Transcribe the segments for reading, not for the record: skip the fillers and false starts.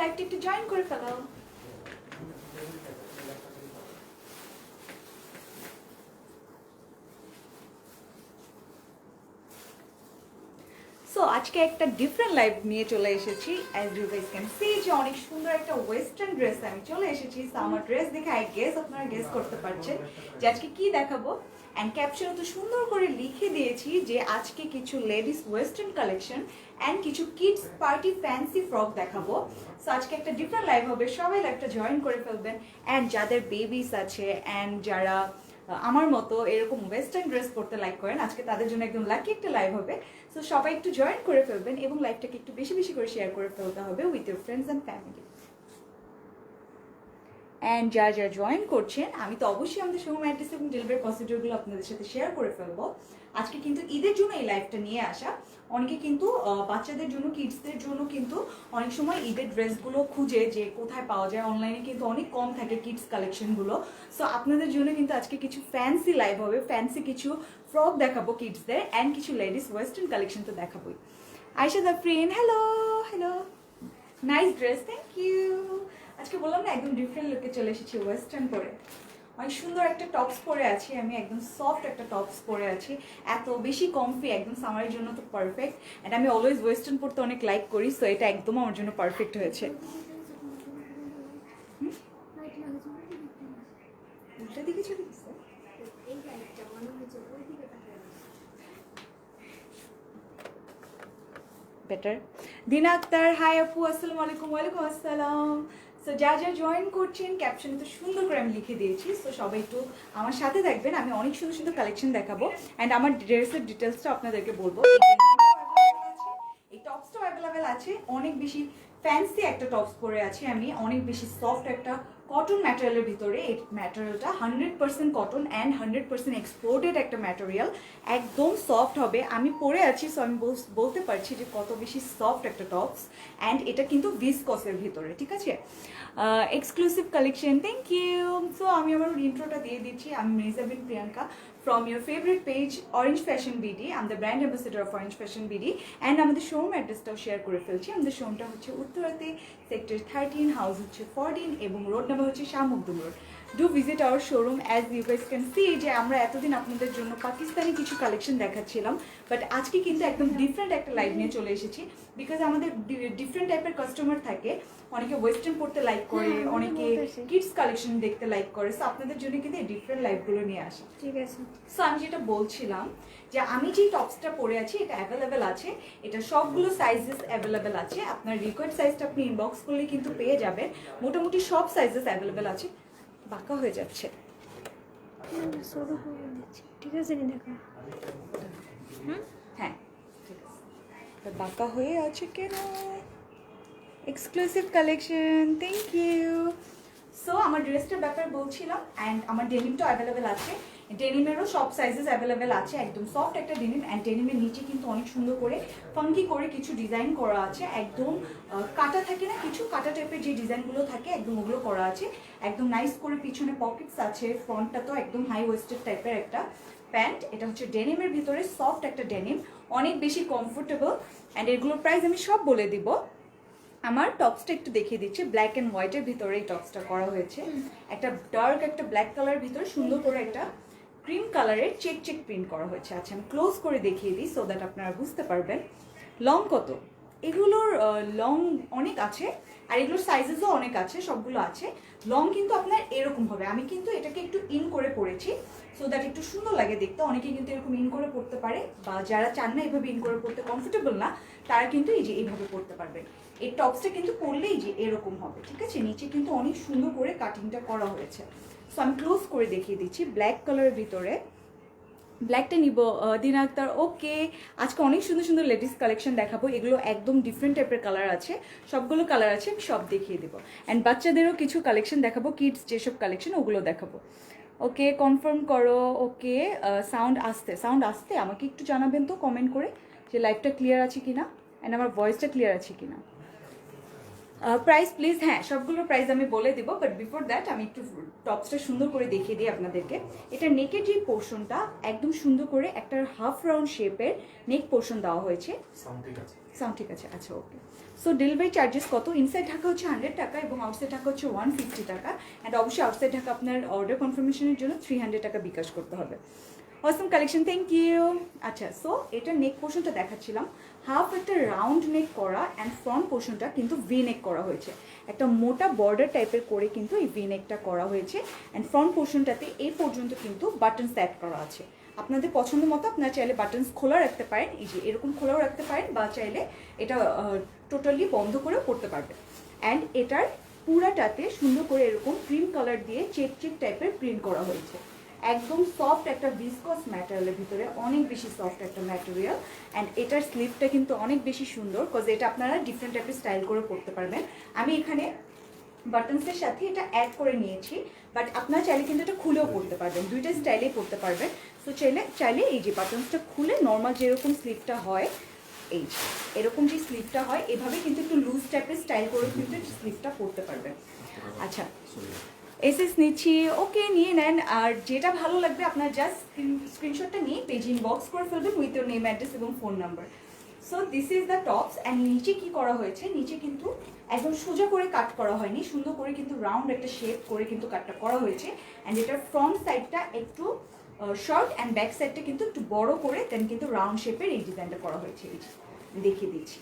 লাইভটা একটু জয়েন করে ফেলো। সো আজকে একটা ডিফারেন্ট লাইভ নিয়ে চলে এসেছি। As you guys can see যে অনেক সুন্দর একটা ওয়েস্টার্ন ড্রেস আমি চলে এসেছি। সো আমার ড্রেস দেখে আই গেস আপনারা গেস করতে পারছেন যে আজকে কি দেখাবো। অ্যান্ড ক্যাপশনে তো সুন্দর করে লিখে দিয়েছি যে আজকে কিছু লেডিস ওয়েস্টার্ন কালেকশন অ্যান্ড কিছু কিডস পার্টি ফ্যান্সি ফ্রক দেখাবো। সো আজকে একটা ডিফারেন্ট লাইভ হবে, সবাই লাইভটা জয়েন করে ফেলবেন। অ্যান্ড যাদের বেবিস আছে অ্যান্ড যারা আমার মতো এরকম ওয়েস্টার্ন ড্রেস পরতে লাইক করেন, আজকে তাদের জন্য একদম লাকি একটা লাইভ হবে। সো সবাই একটু জয়েন করে ফেলবেন এবং লাইভটাকে একটু বেশি বেশি করে শেয়ার করে ফেলতে হবে with your friends and family. And যারা যারা জয়েন করছেন, আমি তো অবশ্যই আমাদের শোরুম অ্যাড্রেস এবং ডেলিভারি প্রসিডিউরগুলো আপনাদের সাথে শেয়ার করে ফেলবো। আজকে কিন্তু ঈদের জন্য এই লাইভটা নিয়ে আসা। অনেকে কিন্তু বাচ্চাদের জন্য, কিডসদের জন্য কিন্তু অনেক সময় ঈদের ড্রেসগুলো খুঁজে যে কোথায় পাওয়া যায়, অনলাইনে কিন্তু অনেক কম থাকে কিডস কালেকশনগুলো। সো আপনাদের জন্য কিন্তু আজকে কিছু ফ্যান্সি লাইভ হবে, ফ্যান্সি কিছু ফ্রক দেখাবো কিডসদের অ্যান্ড কিছু লেডিস ওয়েস্টার্ন কালেকশন তো দেখাবোই। Ayesha Jafrin, hello hello, nice dress, thank you. আজকে বললাম না একদম ডিফারেন্ট লুকে চলে এসেছি ওয়েস্টার্ন পরে। অনেক সুন্দর একটা টপস পরে আছি আমি, একদম সফট একটা টপস পরে আছি, এত বেশি কমফি, একদম সামারের জন্য তো পারফেক্ট। অ্যান্ড আমি অলওয়েজ ওয়েস্টার্ন পরতে অনেক লাইক করি, সো এটা একদম আমার জন্য পারফেক্ট হয়েছে। উল্টা দিকে চলে গেছে। বেটার। দিনা আক্তার, হাই আপু, আসসালামু আলাইকুম। ওয়ালাইকুম আসসালাম। সো যা যা জয়েন করছেন ক্যাপশনে তো সুন্দর করে আমি লিখে দিয়েছি, সো সবাই একটু আমার সাথে থাকবেন। আমি অনেক সুন্দর সুন্দর কালেকশন দেখাবো অ্যান্ড আমার ড্রেসের ডিটেলসটা আপনাদেরকে বলবো। এই টপসটাও অ্যাভেলেবেল আছে, অনেক বেশি ফ্যান্সি একটা টপস পরে আছি আমি, অনেক বেশি সফট একটা কটন ম্যাটেরিয়ালের ভিতরে। এই ম্যাটেরিয়ালটা 100% কটন অ্যান্ড 100% এক্সপোর্টেড একটা ম্যাটেরিয়াল, একদম সফট হবে। আমি পরে আছি, সো আমি বলতে পারছি যে কত বেশি সফট একটা টপস। অ্যান্ড এটা কিন্তু ভিসকসের ভিতরে, ঠিক আছে, exclusive collection. Thank you. So আমি আমার ইন্ট্রোটা দিয়ে দিচ্ছি। আমি Mirza Bin Priyanka from your favorite page Orange Fashion BD. I'm the brand ambassador of Orange Fashion BD and আমাদের শোরুম অ্যাড্রেসটাও শেয়ার করে ফেলছি। আমাদের শোরুমটা হচ্ছে উত্তরাতে, সেক্টর 13, হাউস হচ্ছে 14 এবং রোড নাম্বার হচ্ছে Shah Makhdum road. Do visit our showroom. As you guys can see যে আমরা এতদিন আপনাদের জন্য পাকিস্তানি কিছু কালেকশন দেখাচ্ছিলাম, বাট আজকে কিন্তু একদম ডিফারেন্ট একটা লাইভ নিয়ে চলে এসেছি। বিকজ আমাদের ডিফারেন্ট টাইপের কাস্টমার থাকে, অনেকে ওয়েস্টার্ন পড়তে লাইক করে, অনেকে কিডস কালেকশন দেখতে লাইক করে। সো আপনাদের জন্য কিন্তু এই ডিফারেন্ট লাইভগুলো নিয়ে আসা, ঠিক আছে। সো আমি যেটা বলছিলাম যে আমি যে টপসটা পরে আছি এটা অ্যাভেলেবেল আছে, এটা সবগুলো সাইজেস অ্যাভেলেবেল আছে। আপনার রিকোয়ার্ড সাইজটা আপনি ইনবক্স করলে কিন্তু পেয়ে যাবেন। মোটামুটি সব সাইজেস অ্যাভেলেবেল আছে। বাঁকা হয়ে যাচ্ছে, ঠিক আছে দেখা। হ্যাঁ ঠিক আছে, বাঁকা হয়ে আছে কেন? Exclusive collection, thank you. So আমার ড্রেসটার ব্যাপারে বলছিলাম অ্যান্ড আমার ডেনিমটাও অ্যাভেলেবেল আছে। ডেনিমেরও সব সাইজেস অ্যাভেলেবেল আছে, একদম সফট একটা ডেনিম। অ্যান্ড ডেনিমের নিচে কিন্তু অনেক সুন্দর করে ফাঙ্কি করে কিছু ডিজাইন করা আছে, একদম কাটা থাকে না, কিছু কাটা টাইপের যে ডিজাইনগুলো থাকে একদম ওগুলো করা আছে। একদম নাইস করে পিছনে পকেটস আছে, ফ্রন্টটা তো একদম হাই ওয়েস্টেড টাইপের একটা প্যান্ট। এটা হচ্ছে ডেনিমের ভিতরে সফট একটা ডেনিম, অনেক বেশি কমফোর্টেবল। অ্যান্ড এগুলোর প্রাইস আমি সব বলে দিব। আমার টপসটা একটু দেখিয়ে দিচ্ছি, ব্ল্যাক অ্যান্ড হোয়াইটের ভিতরে এই টপসটা করা হয়েছে। একটা ডার্ক একটা ব্ল্যাক কালারের ভিতরে সুন্দর করে একটা ক্রিম কালারের চেক চেক প্রিন্ট করা হয়েছে। আচ্ছা আমি ক্লোজ করে দেখিয়ে দিই সো দ্যাট আপনারা বুঝতে পারবেন। লং কত? এগুলোর লং অনেক আছে আর এগুলোর সাইজেসও অনেক আছে, সবগুলো আছে। লং কিন্তু আপনার এরকম হবে, আমি কিন্তু এটাকে একটু ইন করে পরেছি সো দ্যাট একটু সুন্দর লাগে দেখতে। অনেকে কিন্তু এরকম ইন করে পড়তে পারে, বা যারা চান না এভাবে ইন করে পড়তে, কমফোর্টেবল না, তারা কিন্তু এই যে এইভাবে পড়তে পারবেন। এই টপসটা কিন্তু পরলেই যে এরকম হবে, ঠিক আছে। নিচে কিন্তু অনেক সুন্দর করে কাটিংটা করা হয়েছে। সো আমি ক্লোজ করে দেখিয়ে দিচ্ছি। ব্ল্যাক কালারের ভিতরে ব্ল্যাকটা নিব। দিনা আক্তার, ওকে। আজকে অনেক সুন্দর সুন্দর লেডিস কালেকশন দেখাবো, এগুলো একদম ডিফারেন্ট টাইপের কালার আছে, সবগুলো কালার আছে, আমি সব দেখিয়ে দেবো। অ্যান্ড বাচ্চাদেরও কিছু কালেকশন দেখাবো, কিডস যেসব কালেকশন ওগুলো দেখাবো। ওকে কনফার্ম করো। ওকে সাউন্ড আসতে আমাকে একটু জানাবেন তো কমেন্ট করে যে লাইভটা ক্লিয়ার আছে কিনা অ্যান্ড আমার ভয়েসটা ক্লিয়ার আছে কিনা। প্রাইস প্লিজ, হ্যাঁ সবগুলোর প্রাইস আমি বলে দেবো, বাট বিফোর দ্যাট আমি একটু টপসটা সুন্দর করে দেখিয়ে দিই আপনাদেরকে। এটা নেকের যে পোর্শনটা একদম সুন্দর করে একটা হাফ রাউন্ড শেপের নেক পোর্শন দেওয়া হয়েছে। সাউন্ড ঠিক আছে, আচ্ছা ওকে। সো ডেলিভারি চার্জেস কত? ইনসাইড ঢাকা হচ্ছে 100 টাকা এবং আউটসাইড ঢাকা হচ্ছে 150 টাকা। অ্যান্ড অবশ্যই আউটসাইড ঢাকা আপনার অর্ডার কনফার্মেশনের জন্য 300 টাকা বিকাশ করতে হবে। অসম কালেকশন, থ্যাংক ইউ। আচ্ছা, সো এটা নেক পোর্শনটা দেখাচ্ছিলাম, হাফ একটা রাউন্ড নেক করা অ্যান্ড ফ্রন্ট পোর্শনটা কিন্তু ভি নেক করা হয়েছে, একটা মোটা বর্ডার টাইপের করে কিন্তু এই ভি নেকটা করা হয়েছে। অ্যান্ড ফ্রন্ট পোর্শনটাতে এই পর্যন্ত কিন্তু বাটন সেট করা আছে। আপনাদের পছন্দ মতো আপনারা চাইলে বাটনস খোলা রাখতে পারেন, এই যে এরকম খোলাও রাখতে পারেন, বা চাইলে এটা টোটালি বন্ধ করেও করতে পারবেন। অ্যান্ড এটার পুরাটাতে সুন্দর করে এরকম ক্রিম কালার দিয়ে চেক চেক টাইপের প্রিন্ট করা হয়েছে। একদম সফট একটা ভিসকস ম্যাটেরিয়ালের ভিতরে, অনেক বেশি সফট একটা ম্যাটেরিয়াল। অ্যান্ড এটার স্লিভটা কিন্তু অনেক বেশি সুন্দর, কজ এটা আপনারা ডিফারেন্ট টাইপের স্টাইল করে পরতে পারবেন। আমি এখানে বাটনসের সাথে এটা অ্যাড করে নিয়েছি, বাট আপনারা চাইলে কিন্তু এটা খুলেও পরতে পারবেন, দুইটা স্টাইলেই পরতে পারবেন। সো চাইলে এই যে বাটনসটা খুলে নর্মাল যেরকম স্লিভটা হয়, এই যে এরকম যে স্লিভটা হয় এভাবে কিন্তু একটু লুজ টাইপের স্টাইল করে কিন্তু স্লিভটা পরতে পারবেন। আচ্ছা, এসএস নিচ্ছি, ওকে নিয়ে নেন। আর যেটা ভালো লাগবে আপনার জাস্ট স্ক্রিনশটটা নিয়ে পেজ ইনবক্স করে ফেলবেন উইথ ইউর নেম, অ্যাড্রেস এবং phone number. So this is the tops. And নিচে কি করা হয়েছে, নিচে কিন্তু একদম সোজা করে কাট করা হয়নি, সুন্দর করে কিন্তু রাউন্ড একটা শেপ করে কিন্তু কাটটা করা হয়েছে। অ্যান্ড এটার ফ্রন্ট সাইডটা একটু শর্ট অ্যান্ড ব্যাক সাইডটা কিন্তু একটু বড় করে দেন কিন্তু রাউন্ড শেপের এই ডিজাইনটা করা হয়েছে। এই যে দেখিয়ে দিচ্ছি,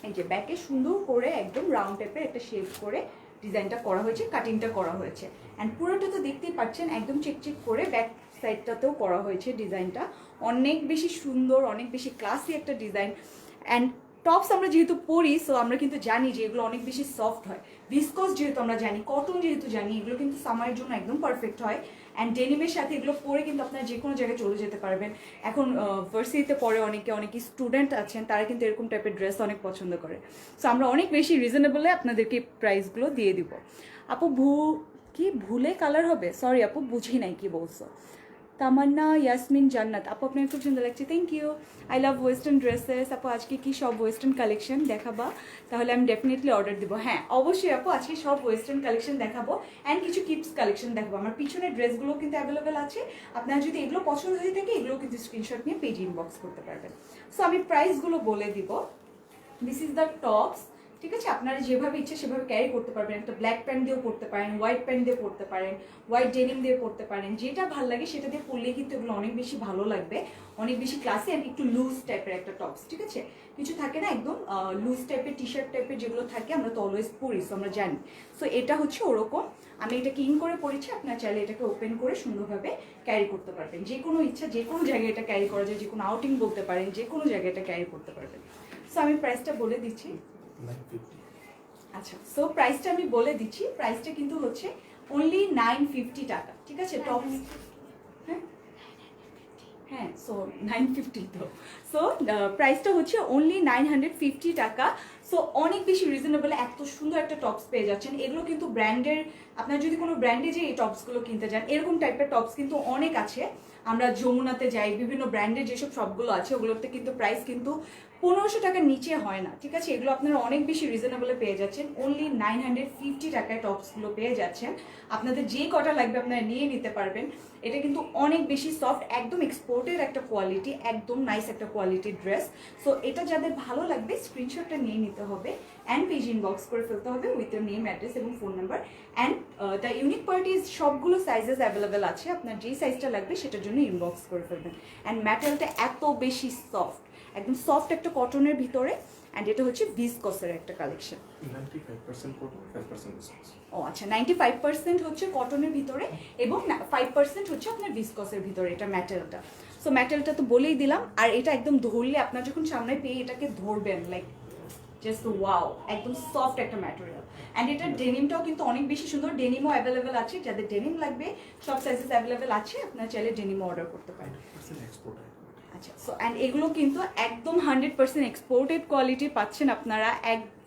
এই যে ব্যাকে সুন্দর করে একদম রাউন্ড টাইপের একটা শেপ করে ডিজাইনটা করা হয়েছে, কাটিংটা করা হয়েছে। অ্যান্ড পুরোটা তো দেখতেই পাচ্ছেন একদম চেক করে ব্যাক সাইডটাতেও করা হয়েছে ডিজাইনটা, অনেক বেশি সুন্দর, অনেক বেশি ক্লাসি একটা ডিজাইন। অ্যান্ড টপস আমরা যেহেতু পরি, সো আমরা কিন্তু জানি যে এগুলো অনেক বেশি সফট হয়, ভিসকস যেহেতু আমরা জানি, কটন যেহেতু জানি, এগুলো কিন্তু সামারের জন্য একদম পারফেক্ট হয়। অ্যান্ড ডেনিমের সাথে এগুলো পরে কিন্তু আপনারা যে কোনো জায়গায় চলে যেতে পারবেন। এখন ভার্সিটিতে পড়ে অনেকে স্টুডেন্ট আছেন, তারা কিন্তু এরকম টাইপের ড্রেস অনেক পছন্দ করে। সো আমরা অনেক বেশি রিজনেবলে আপনাদেরকে প্রাইসগুলো দিয়ে দিব। আপু কি ভুলে কালার হবে? সরি আপু, বুঝি নাই কি বলছো। তামান্না ইয়াসমিন জান্নাত, আপু আপনার খুব সুন্দর লাগছে, thank you. I love western dresses. আপু আজকে কি সব ওয়েস্টার্ন কালেকশন দেখাবা? তাহলে আমি ডেফিনেটলি অর্ডার দিব। হ্যাঁ অবশ্যই আপু, আজকে সব ওয়েস্টার্ন কালেকশন দেখাবো অ্যান্ড কিছু কিডস কালেকশন দেখাবো। আমার পিছনের ড্রেসগুলো কিন্তু অ্যাভেলেবেল আছে, আপনারা যদি এগুলো পছন্দ হয়ে থাকে এগুলো কিন্তু স্ক্রিনশট নিয়ে পেজ ইনবক্স করতে পারবেন। সো আমি প্রাইসগুলো বলে দিব। দিস ইজ দ্য টপস, ঠিক আছে? আপনারা যেভাবে ইচ্ছে সেভাবে ক্যারি করতে পারবেন। একটা ব্ল্যাক প্যান্ট দিয়েও পরতে পারেন, হোয়াইট প্যান্ট দিয়ে পরতে পারেন, হোয়াইট ডেনিম দিয়ে পরতে পারেন, যেটা ভালো লাগে সেটা দিয়ে পরলে কিন্তু এগুলো অনেক বেশি ভালো লাগবে, অনেক বেশি ক্লাসি অ্যান্ড একটু লুজ টাইপের একটা টপস, ঠিক আছে? কিছু থাকে না একদম লুজ টাইপের টি শার্ট টাইপের যেগুলো থাকে, আমরা তো অলওয়েজ পরি, সো আমরা জানি। সো এটা হচ্ছে ওরকম, আমি এটাকে ইন করে পরেছি, আপনারা চাইলে এটাকে ওপেন করে সুন্দরভাবে ক্যারি করতে পারবেন। যে কোনো ইচ্ছা যে কোনো জায়গায় এটা ক্যারি করা যায়, যে কোনো আউটিং বলতে পারেন, যে কোনো জায়গায় এটা ক্যারি করতে পারবেন। সো আমি প্রাইসটা বলে দিচ্ছি। আচ্ছা, সো প্রাইসটা আমি বলে দিচ্ছি, প্রাইসটা কিন্তু হচ্ছে অনলি 950 টাকা, ঠিক আছে? টপ হ্যাঁ, সো 950 তো। সো প্রাইসটা হচ্ছে অনলি 950 টাকা। সো অনেক বেশি রিজনেবল, এত সুন্দর একটা টপস পেয়ে যাচ্ছেন। এগুলো কিন্তু ব্র্যান্ডের, আপনার যদি কোনো ব্র্যান্ডে যে এই টপসগুলো কিনতে যান, এরকম টাইপের টপস কিন্তু অনেক আছে। আমরা যমুনাতে যাই, বিভিন্ন ব্র্যান্ডের যেসব শপগুলো আছে ওগুলোতে কিন্তু প্রাইস কিন্তু 1500 টাকার নিচে হয় না, ঠিক আছে? এগুলো আপনারা অনেক বেশি রিজনেবলে পেয়ে যাচ্ছেন, অনলি 950 টাকায় টপসগুলো পেয়ে যাচ্ছেন। আপনাদের যে কটা লাগবে আপনারা নিয়ে নিতে পারবেন। এটা কিন্তু অনেক বেশি সফট, একদম এক্সপোর্টের একটা কোয়ালিটি, একদম নাইস একটা কোয়ালিটির ড্রেস। সো এটা যাদের ভালো লাগবে স্ক্রিনশটটা নিয়ে নিতে হবে অ্যান্ড পেজ ইনবক্স করে ফেলতে হবে উইথ ইউর নেম, অ্যাড্রেস এবং phone number. And the unique part is সবগুলো সাইজেস অ্যাভেলেবেল আছে, আপনার যেই সাইজটা লাগবে সেটার জন্য ইনবক্স করে ফেলবেন। অ্যান্ড ম্যাটেরিয়ালটা এত বেশি সফট, একদম সফট একটা কটনের ভিতরে। অ্যান্ড এটা হচ্ছে ভিসকসের একটা কালেকশন। 95% cotton, 5% viscose. ও আচ্ছা, 95% হচ্ছে কটনের ভিতরে এবং 5% হচ্ছে আপনার ভিসকসের ভিতরে এটা ম্যাটেরিয়ালটা। সো ম্যাটেরিয়ালটা তো বলেই দিলাম। আর এটা একদম ধরলে আপনার যখন সামনে পেয়ে এটাকে ধরবেন, লাইক জাস্ট ওয়াও, একদম সফট একটা ম্যাটেরিয়াল। অ্যান্ড এটার ডেনিমটাও কিন্তু অনেক বেশি সুন্দর, ডেনিমও অ্যাভেলেবেল আছে, যাদের ডেনিম লাগবে সব সাইজেস অ্যাভেলেবেল আছে, আপনারা চাইলে ডেনিমও অর্ডার করতে পারেন। এক্সপোর্ট হয়। আচ্ছা, সো অ্যান্ড এগুলো কিন্তু একদম 100% এক্সপোর্টেড কোয়ালিটি পাচ্ছেন আপনারা,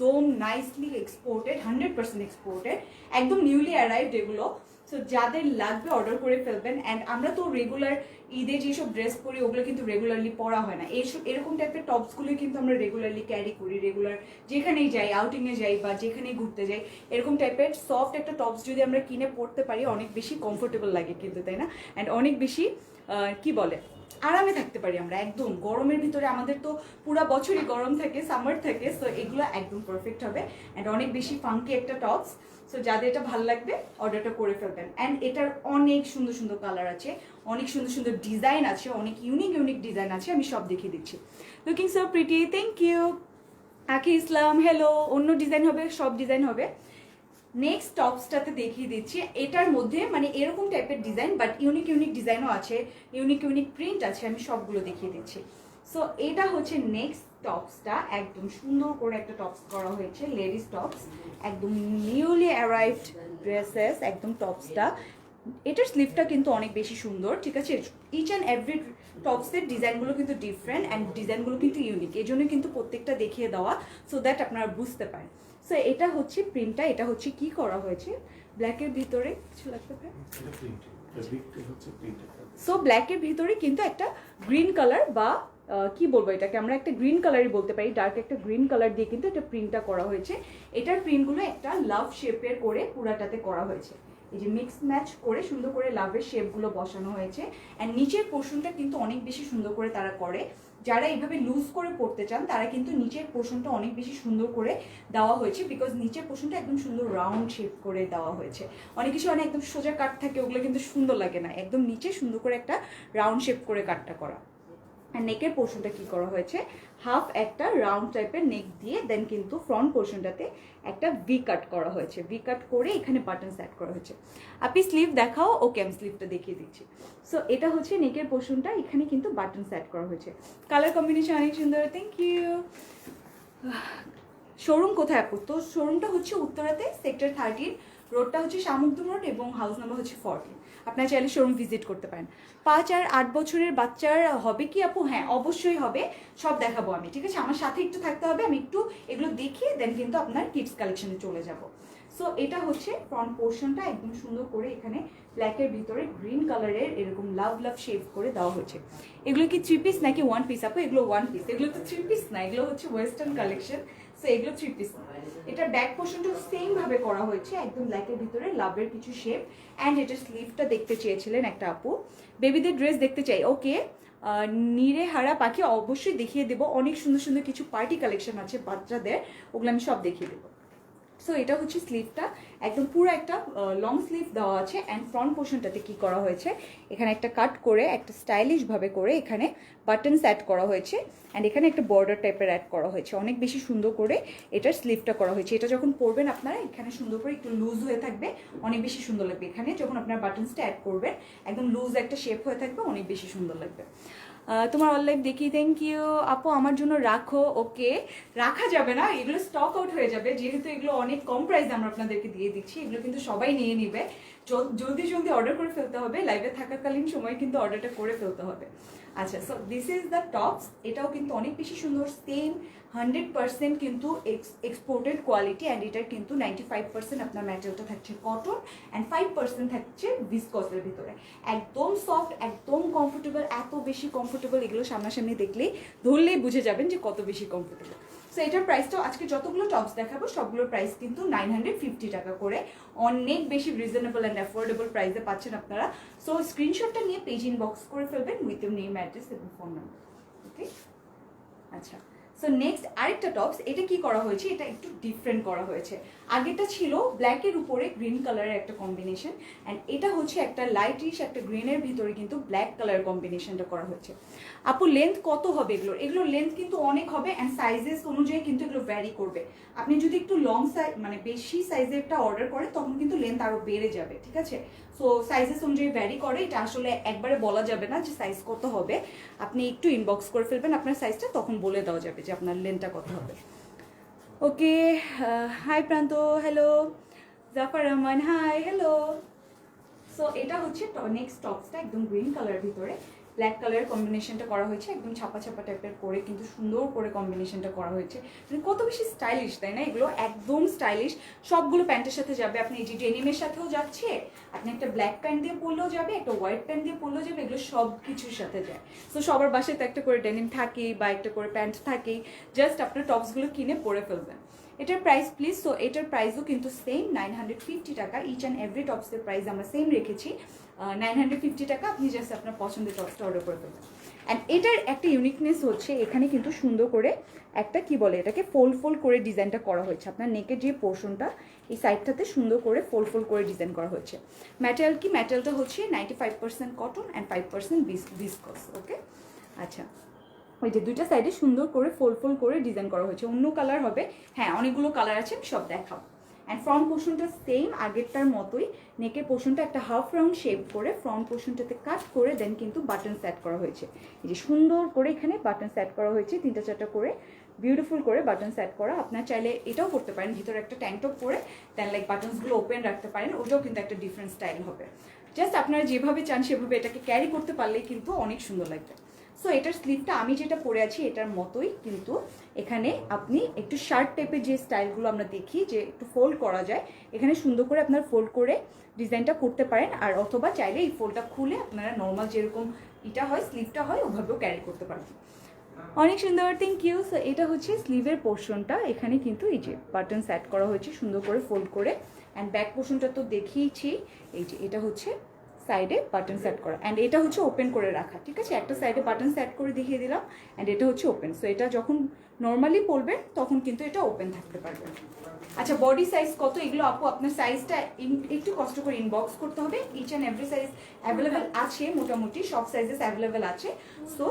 একদম নাইসলি এক্সপোর্টেড, 100% এক্সপোর্টেড, একদম নিউলি অ্যারাইভড এগুলো। সো যাদের লাগবে অর্ডার করে ফেলবেন। অ্যান্ড আমরা তো রেগুলার ঈদে যেসব ড্রেস পরি ওগুলো কিন্তু রেগুলারলি পরা হয় না, এইসব এরকম টাইপের টপসগুলো কিন্তু আমরা রেগুলারলি ক্যারি করি, রেগুলার যেখানেই যাই, আউটিংয়ে যাই বা যেখানেই ঘুরতে যাই, এরকম টাইপের সফট একটা টপস যদি আমরা কিনে পরতে পারি অনেক বেশি কমফোর্টেবল লাগে কিন্তু, তাই না? অ্যান্ড অনেক বেশি কি বলে আরামে থাকতে পারি আমরা একদম। গরমের ভিতরে আমাদের তো পুরো বছরই গরম থাকে, সামার থাকে, সো এগুলো একদম পারফেক্ট হবে। অ্যান্ড অনেক বেশি ফাঙ্কি একটা টপস। সো যাদের এটা ভালো লাগবে অর্ডারটা করে ফেলবেন। অ্যান্ড এটার অনেক সুন্দর সুন্দর কালার আছে, অনেক সুন্দর সুন্দর ডিজাইন আছে, অনেক ইউনিক ইউনিক ডিজাইন আছে, আমি সব দেখিয়ে দিচ্ছি। Looking so pretty, thank you Aki Islam, hello. অন্য ডিজাইন হবে, সব ডিজাইন হবে। নেক্সট টপসটাতে দেখিয়ে দিচ্ছি, এটার মধ্যে মানে এরকম টাইপের ডিজাইন বাট ইউনিক ইউনিক ডিজাইনও আছে, ইউনিক ইউনিক প্রিন্ট আছে, আমি সবগুলো দেখিয়ে দিচ্ছি। সো এটা হচ্ছে নেক্সট টপসটা, একদম সুন্দর করে একটা টপস করা হয়েছে, লেডিস টপস, একদম নিউলি অ্যারাইভড ড্রেসেস, একদম টপসটা। এটার স্লিভটা কিন্তু অনেক বেশি সুন্দর, ঠিক আছে? ইচ অ্যান্ড এভরি টপসের ডিজাইনগুলো কিন্তু ডিফারেন্ট অ্যান্ড ডিজাইনগুলো কিন্তু ইউনিক, এই জন্য কিন্তু প্রত্যেকটা দেখিয়ে দেওয়া, সো দ্যাট আপনারা বুঝতে পারেন। সো এটা হচ্ছে প্রিন্টটা, এটা হচ্ছে কি করা হয়েছে ব্ল্যাকের ভিতরে, কিছু লাগতে পারে। সো ব্ল্যাকের ভিতরে কিন্তু একটা গ্রিন কালার বা কি বলবো এটাকে, আমরা একটা গ্রিন কালারই বলতে পারি, ডার্ক একটা গ্রিন কালার দিয়ে কিন্তু এটা প্রিন্টটা করা হয়েছে। এটার প্রিন্টগুলো একটা লাভ শেপের করে পুরাটাতে করা হয়েছে, এই যে মিক্স ম্যাচ করে সুন্দর করে লাভের শেপগুলো বসানো হয়েছে। অ্যান্ড নিচের পোর্শনটা কিন্তু অনেক বেশি সুন্দর করে তারা করে, যারা এইভাবে লুজ করে পড়তে চান তারা কিন্তু নিচের পোর্শনটা অনেক বেশি সুন্দর করে দেওয়া হয়েছে, বিকজ নিচের পোর্শনটা একদম সুন্দর রাউন্ড শেপ করে দেওয়া হয়েছে। অনেক কিছু অনেক একদম সোজা কাট থাকে, ওগুলো কিন্তু সুন্দর লাগে না, একদম নিচে সুন্দর করে একটা রাউন্ড শেপ করে কাটটা করা। আর নেকের পোর্শনটা কি করা হয়েছে, হাফ একটা রাউন্ড টাইপের নেক দিয়ে দেন কিন্তু ফ্রন্ট পোর্শনটাতে একটা ভি কাট করা হয়েছে, ভি কাট করে এখানে বাটন সেট করা হয়েছে। আপনি স্লিভ দেখাও, ওকে আমি স্লিভটা দেখিয়ে দিচ্ছি। সো এটা হচ্ছে নেকের পোর্শনটা, এখানে কিন্তু বাটন সেট করা হয়েছে, কালার কম্বিনেশন অনেক সুন্দর, থ্যাংক ইউ। শোরুম কোথায় আপু? তো শোরুমটা হচ্ছে উত্তরাতে, সেক্টর 13, রোডটা হচ্ছে শামুকদুম রোড এবং হাউস নাম্বার হচ্ছে 14। আপনারা চাইলে শোরুম ভিজিট করতে পারেন। 5 আর 8 বছরের বাচ্চার হবে কি আপু? হ্যাঁ অবশ্যই হবে, সব দেখাবো আমি, ঠিক আছে? আমার সাথে একটু থাকতে হবে, আমি একটু এগুলো দেখিয়ে দেন কিন্তু আপনার কিডস কালেকশনে চলে যাব। সো এটা হচ্ছে ফ্রন্ট পোর্শনটা, একদম সুন্দর করে এখানে ব্ল্যাকের ভিতরে গ্রিন কালারের এরকম লাভ লাভ শেপ করে দেওয়া হয়েছে। এগুলো কি 3 পিস নাকি 1 পিস আপু? এগুলো 1 পিস, এগুলো তো 3 পিস না, এগুলো হচ্ছে ওয়েস্টার্ন কালেকশন, সো এগুলো 3 পিস না। এটা ব্যাক পোর্শনটা সেম ভাবে করা হয়েছে, একদম ব্ল্যাকের ভিতরে লাভের কিছু শেপ। অ্যান্ড এটা স্লিভটা দেখতে চেয়েছিলেন একটা আপু, বেবিদের ড্রেস দেখতে চাই, ওকে। নীরে হারা পাখি অবশ্যই দেখিয়ে দেবো, অনেক সুন্দর সুন্দর কিছু পার্টি কালেকশন আছে বাচ্চাদের, ওগুলো আমি সব দেখিয়ে দেবো। সো এটা হচ্ছে স্লিভটা, একদম পুরো একটা লং স্লিভ দেওয়া আছে। অ্যান্ড ফ্রন্ট পোর্শনটাতে কি করা হয়েছে, এখানে একটা কাট করে একটা স্টাইলিশ ভাবে করে এখানে বাটনস অ্যাড করা হয়েছে। অ্যান্ড এখানে একটা বর্ডার টাইপের অ্যাড করা হয়েছে, অনেক বেশি সুন্দর করে এটার স্লিভটা করা হয়েছে। এটা যখন পরবেন আপনারা এখানে সুন্দর করে একটু লুজ হয়ে থাকবে, অনেক বেশি সুন্দর লাগবে। এখানে যখন আপনার বাটনসটা অ্যাড করবেন একদম লুজ একটা শেপ হয়ে থাকবে, অনেক বেশি সুন্দর লাগবে। তোমার অনলাইন দেখি, থ্যাংক ইউ আপু, আমার জন্য রাখো, ওকে। রাখা যাবে না, এগুলো স্টক আউট হয়ে যাবে, যেহেতু এগুলো অনেক কম প্রাইসে আমরা আপনাদেরকে দিয়ে দিচ্ছি, এগুলো কিন্তু সবাই নিয়ে নিবে, জলদি জলদি অর্ডার করে ফেলতে হবে, লাইভে থাকাকালীন সময় কিন্তু অর্ডারটা করে ফেলতে হবে। আচ্ছা, so this is the tops, এটাও কিন্তু অনেক বেশি সুন্দর, সেম 100% কিন্তু এক্সপোর্টেড কোয়ালিটি। অ্যান্ড এটার কিন্তু 95% আপনার ম্যাটেরিয়ালটা থাকছে কটন অ্যান্ড 5% থাকছে ভিসকসের ভিতরে, একদম সফট, একদম কমফোর্টেবল, এত বেশি কমফোর্টেবল, এগুলো সামনাসামনি দেখলেই ধরলেই বুঝে যাবেন যে কত বেশি কমফোর্টেবল। সো এটার প্রাইসটাও আজকে যতগুলো টপস দেখাবো সবগুলোর প্রাইস কিন্তু 950 টাকা করে, অনেক বেশি রিজনেবল অ্যান্ড অ্যাফোর্ডেবল প্রাইসে পাচ্ছেন আপনারা। সো স্ক্রিনশটটা নিয়ে পেজ ইনবক্স করে ফেলবেন উইথ ইউর নেম, অ্যাড্রেস এবং ফোন নাম্বার, ওকে। আচ্ছা, সো নেক্সট আরেকটা টপস, এটা কি করা হয়েছে, এটা একটু ডিফারেন্ট করা হয়েছে। আগেরটা ছিল ব্ল্যাকের উপরে গ্রিন কালারের একটা কম্বিনেশন, অ্যান্ড এটা হচ্ছে একটা লাইটিশ একটা গ্রিনের ভিতরে কিন্তু ব্ল্যাক কালার কম্বিনেশনটা করা হয়েছে। আপু লেন্থ কত হবে এগুলোর লেন্থ কিন্তু অনেক হবে, অ্যান্ড সাইজেস অনুযায়ী কিন্তু এগুলো ভ্যারি করবে। আপনি যদি একটু লং সাইজ মানে বেশি সাইজের একটা অর্ডার করেন তখন কিন্তু লেন্থ আরও বেড়ে যাবে, ঠিক আছে? সো সাইজেস অনুযায়ী ভ্যারি করে, এটা আসলে একবারে বলা যাবে না যে সাইজ কত হবে, আপনি একটু ইনবক্স করে ফেলবেন আপনার সাইজটা, তখন বলে দেওয়া যাবে যে আপনার লেন্থটা কত হবে, okay. Hi Pranto, hello. Zafar Rahman, hi, hello. So এটা হচ্ছে নেক্সট টপসটা, একদম গ্রিন কালার ভিতরে, ব্ল্যাক কালারের কম্বিনেশনটা করা হয়েছে, একদম ছাপা ছাপা টাইপের করে কিন্তু সুন্দর করে কম্বিনেশনটা করা হয়েছে। মানে কত বেশি স্টাইলিশ, তাই না? এগুলো একদম স্টাইলিশ, সবগুলো প্যান্টের সাথে যাবে। আপনি এই যে ডেনিমের সাথেও যাচ্ছে, আপনি একটা ব্ল্যাক প্যান্ট দিয়ে পরলেও যাবে, একটা হোয়াইট প্যান্ট দিয়ে পরলেও যাবে, এগুলো সব কিছুর সাথে যায়। সো সবার বাসায় তো একটা করে ডেনিম থাকেই বা একটা করে প্যান্ট থাকেই, জাস্ট আপনার টপসগুলো কিনে পরে ফেলবেন। এটার প্রাইস প্লিজ, সো এটার প্রাইসও কিন্তু সেম 950 টাকা। ইচ অ্যান্ড এভরি টপসের প্রাইস আমরা সেম রেখেছি 950 টাকা। আপনি জাস্ট আপনার পছন্দের টপসটা অর্ডার করে ফেলবেন। অ্যান্ড এটার একটা ইউনিকনেস হচ্ছে এখানে কিন্তু সুন্দর করে একটা কি বলে এটাকে ফোল্ড করে ডিজাইনটা করা হয়েছে। আপনার নেকের যে পোর্শনটা এই সাইডটাতে সুন্দর করে ফোল্ড করে ডিজাইন করা হয়েছে। ম্যাটেরিয়াল কি? ম্যাটেরিয়ালটা হচ্ছে 95% কটন অ্যান্ড 5% ভিসকস। ওকে, আচ্ছা, ওই যে দুইটা সাইডে সুন্দর করে ফোল্ড করে ডিজাইন করা হয়েছে। অন্য কালার হবে, হ্যাঁ অনেকগুলো কালার আছে, আমি সব দেখাবো। অ্যান্ড ফ্রন্ট পোর্শনটা সেম আগেরটার মতোই, নেকের পোর্শনটা একটা হাফ রাউন্ড শেপ করে ফ্রন্ট পোর্শনটাতে কাট করে দেন কিন্তু বাটন সেট করা হয়েছে। এই যে সুন্দর করে এখানে বাটন সেট করা হয়েছে, 3-4টা করে বিউটিফুল করে বাটন সেট করা। আপনার চাইলে এটাও করতে পারেন, ভিতরে একটা ট্যাঙ্ক টপ করে দেন লাইক বাটনসগুলো ওপেন রাখতে পারেন, ওটাও কিন্তু একটা ডিফারেন্ট স্টাইল হবে। জাস্ট আপনারা যেভাবে চান সেভাবে এটাকে ক্যারি করতে পারলেই কিন্তু অনেক সুন্দর লাগবে। সো এটার স্লিভটা আমি যেটা পরে আছি এটার মতোই, কিন্তু এখানে আপনি একটু শার্ট টাইপের যে স্টাইলগুলো আমরা দেখি যে একটু ফোল্ড করা যায়, এখানে সুন্দর করে আপনার ফোল্ড করে ডিজাইনটা করতে পারেন। আর অথবা চাইলে এই ফোল্ডটা খুলে আপনারা নর্মাল যেরকম এটা হয় স্লিভটা হয় ওভাবেও ক্যারি করতে পারবেন। অনেক সুন্দর, থ্যাংক ইউ। সো এটা হচ্ছে স্লিভের পোর্শনটা, এখানে কিন্তু এই যে বাটন সেট করা হয়েছে সুন্দর করে ফোল্ড করে। অ্যান্ড ব্যাক পোর্শনটা তো দেখিয়েছি, এই যে এটা হচ্ছে সাইডে বাটন সেট করা, অ্যান্ড এটা হচ্ছে ওপেন করে রাখা। ঠিক আছে, একটা সাইডে বাটন সেট করে দেখিয়ে দিলাম, অ্যান্ড এটা হচ্ছে ওপেন। সো এটা যখন নর্মালি পরবেন তখন কিন্তু এটা ওপেন থাকতে পারবে। আচ্ছা, বডি সাইজ কত? এগুলো আপু আপনার সাইজটা একটু কষ্ট করে ইনবক্স করতে হবে। Each and every size available আছে, মোটামুটি সব সাইজেস অ্যাভেলেবেল আছে। সো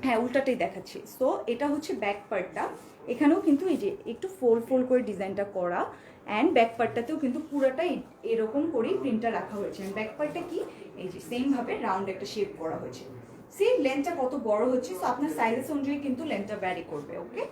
হ্যাঁ, উল্টাটাই দেখাচ্ছি। সো এটা হচ্ছে ব্যাক পার্টটা, এখানেও কিন্তু এই যে একটু ফোল্ড করে ডিজাইনটা করা, অ্যান্ড ব্যাক পার্টটাতেও কিন্তু পুরোটাই এরকম করেই প্রিন্টটা রাখা হয়েছে। অ্যান্ড ব্যাক পার্টটা কি এই যে সেমভাবে রাউন্ড একটা শেপ করা হয়েছে। সেম লেন্থটা কত বড় হচ্ছে, সো আপনার সাইজেস অনুযায়ী কিন্তু লেন্থটা ভ্যারি করবে। ওকে,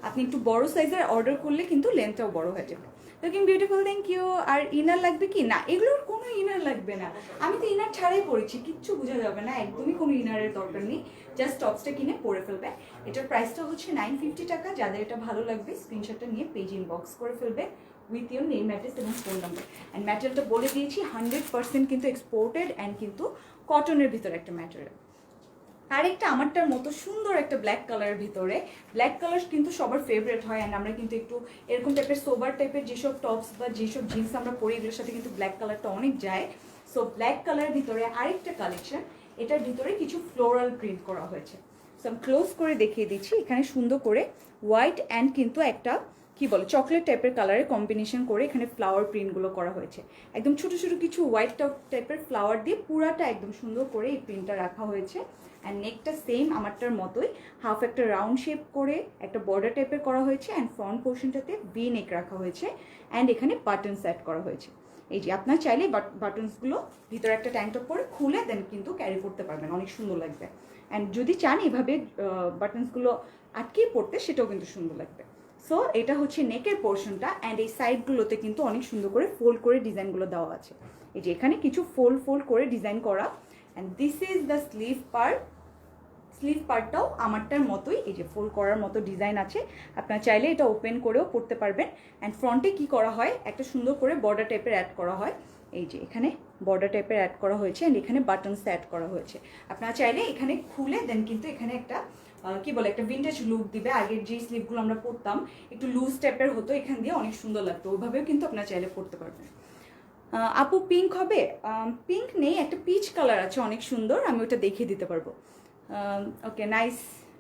আপনি একটু বড় সাইজের অর্ডার করলে কিন্তু লেন্থটাও বড় হয়ে যাবে। Looking beautiful, thank you. আর ইনার লাগবে কি? না, এগুলোর কোনো ইনার লাগবে না, আমি তো ইনার ছাড়াই পরেছি, কিচ্ছু বোঝা যাবে না, একদমই কোনো ইনারের দরকার নেই। জাস্ট টপসটা কিনে পরে ফেলবে। এটার প্রাইসটা হচ্ছে 950 টাকা। যাদের এটা ভালো লাগবে স্ক্রিনশটটা নিয়ে পেজ ইনবক্স করে ফেলবে উইথ ইউর নেম, অ্যাড্রেস এবং ফোন নাম্বার। অ্যান্ড ম্যাটেরিয়ালটা বলে দিয়েছি 100% কিন্তু এক্সপোর্টেড অ্যান্ড কিন্তু কটনের ভিতরে একটা ম্যাটেরিয়াল। আরেকটা আমারটার মতো সুন্দর একটা ব্ল্যাক কালারের ভিতরে, ব্ল্যাক কালার কিন্তু সবার ফেভারিট হয়। অ্যান্ড আমরা কিন্তু একটু এরকম টাইপের সোবার টাইপের যেসব টপস বা যেসব জিন্স আমরা পরি এগুলোর সাথে কিন্তু ব্ল্যাক কালারটা অনেক যায়। সো ব্ল্যাক কালারের ভিতরে আরেকটা কালেকশন, এটার ভিতরে কিছু ফ্লোরাল প্রিন্ট করা হয়েছে। সো আমি ক্লোজ করে দেখিয়ে দিচ্ছি, এখানে সুন্দর করে হোয়াইট অ্যান্ড কিন্তু একটা কি বলে চকলেট টাইপের কালারের কম্বিনেশন করে এখানে ফ্লাওয়ার প্রিন্টগুলো করা হয়েছে। একদম ছোটো ছোটো কিছু হোয়াইট টাইপের ফ্লাওয়ার দিয়ে পুরাটা একদম সুন্দর করে এই প্রিন্টটা রাখা হয়েছে। অ্যান্ড নেকটা সেম আমারটার মতোই হাফ একটা রাউন্ড শেপ করে একটা বর্ডার টাইপের করা হয়েছে। অ্যান্ড ফ্রন্ট পোর্শনটাতে ভি নেক রাখা হয়েছে, অ্যান্ড এখানে বাটন সেট করা হয়েছে। এই যে আপনার চাইলে বাটনসগুলো ভিতরে একটা ট্যাঙ্ক টপ করে খুলে দেন কিন্তু ক্যারি করতে পারবেন, অনেক সুন্দর লাগবে। অ্যান্ড যদি চান এইভাবে বাটনসগুলো আটকিয়ে পড়তে সেটাও কিন্তু সুন্দর লাগবে। সো এটা হচ্ছে নেকের পোর্শনটা, অ্যান্ড এই সাইডগুলোতে কিন্তু অনেক সুন্দর করে ফোল্ড করে ডিজাইনগুলো দেওয়া আছে। এই যে এখানে কিছু ফোল্ড করে ডিজাইন করা। And this is the sleeve part. Sleeve পার্টটাও আমারটার মতোই এই যে ফোল্ড করার মতো ডিজাইন আছে, আপনারা চাইলে এটা ওপেন করেও পড়তে পারবেন। অ্যান্ড ফ্রন্টে কি করা হয়, একটা সুন্দর করে বর্ডার টাইপের অ্যাড করা হয়। এই যে এখানে বর্ডার টাইপের অ্যাড করা হয়েছে, অ্যান্ড এখানে বাটনস অ্যাড করা হয়েছে। আপনারা চাইলে এখানে খুলে দেন কিন্তু এখানে একটা কি বলে একটা ভিন্টেজ লুক দিবে। আগের যে স্লিভগুলো আমরা পরতাম একটু লুজ টাইপের হতো, এখান দিয়ে অনেক সুন্দর লাগতো, ওইভাবেও কিন্তু আপনারা চাইলে পরতে পারবেন। আপু পিঙ্ক হবে? পিঙ্ক নেই, একটা পিচ কালার আছে অনেক সুন্দর, আমি ওটা দেখিয়ে দিতে পারবো। ওকে, নাইস,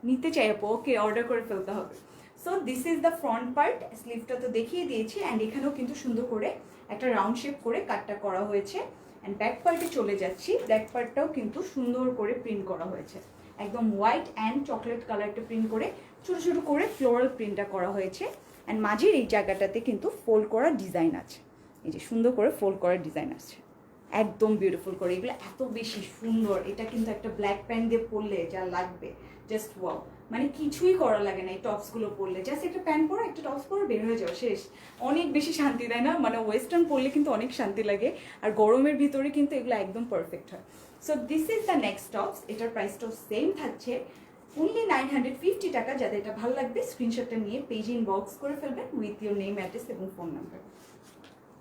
নিতে চাই আপু, ওকে অর্ডার করে ফেলতে হবে। So this is the front part, স্লিভটা তো দেখিয়ে দিয়েছি। অ্যান্ড এখানেও কিন্তু সুন্দর করে একটা রাউন্ড শেপ করে কাটটা করা হয়েছে। অ্যান্ড ব্যাক পার্টে চলে যাচ্ছি, ব্যাক পার্টটাও কিন্তু সুন্দর করে প্রিন্ট করা হয়েছে, একদম হোয়াইট অ্যান্ড চকলেট কালারটা প্রিন্ট করে ছোটো ছোটো করে ফ্লোরাল প্রিন্টটা করা হয়েছে। অ্যান্ড মাঝের এই জায়গাটাতে কিন্তু ফোল্ড করা ডিজাইন আছে, এই যে সুন্দর করে ফোল্ড করার ডিজাইন আছে, একদম বিউটিফুল করে। এগুলো এত বেশি সুন্দর, এটা কিন্তু একটা ব্ল্যাক প্যান্ট দিয়ে পরলে যা লাগবে জাস্ট ওয়াও। মানে কিছুই করা লাগে না এই টপসগুলো পরলে, জাস্ট একটা প্যান্ট পরো, একটা টপস পরো, বের হয়ে যাও, শেষ। অনেক বেশি শান্তি দেয় না, মানে ওয়েস্টার্ন পরলে কিন্তু অনেক শান্তি লাগে, আর গরমের ভিতরে কিন্তু এগুলো একদম পারফেক্ট হয়। So this is the next tops. এটার প্রাইসটাও সেম থাকছে, অনলি 950 টাকা। যাদের এটা ভালো লাগবে স্ক্রিনশটটা নিয়ে পেজ ইনবক্স করে ফেলবেন উইথ ইউর নেম, অ্যাড্রেস এবং ফোন নাম্বার।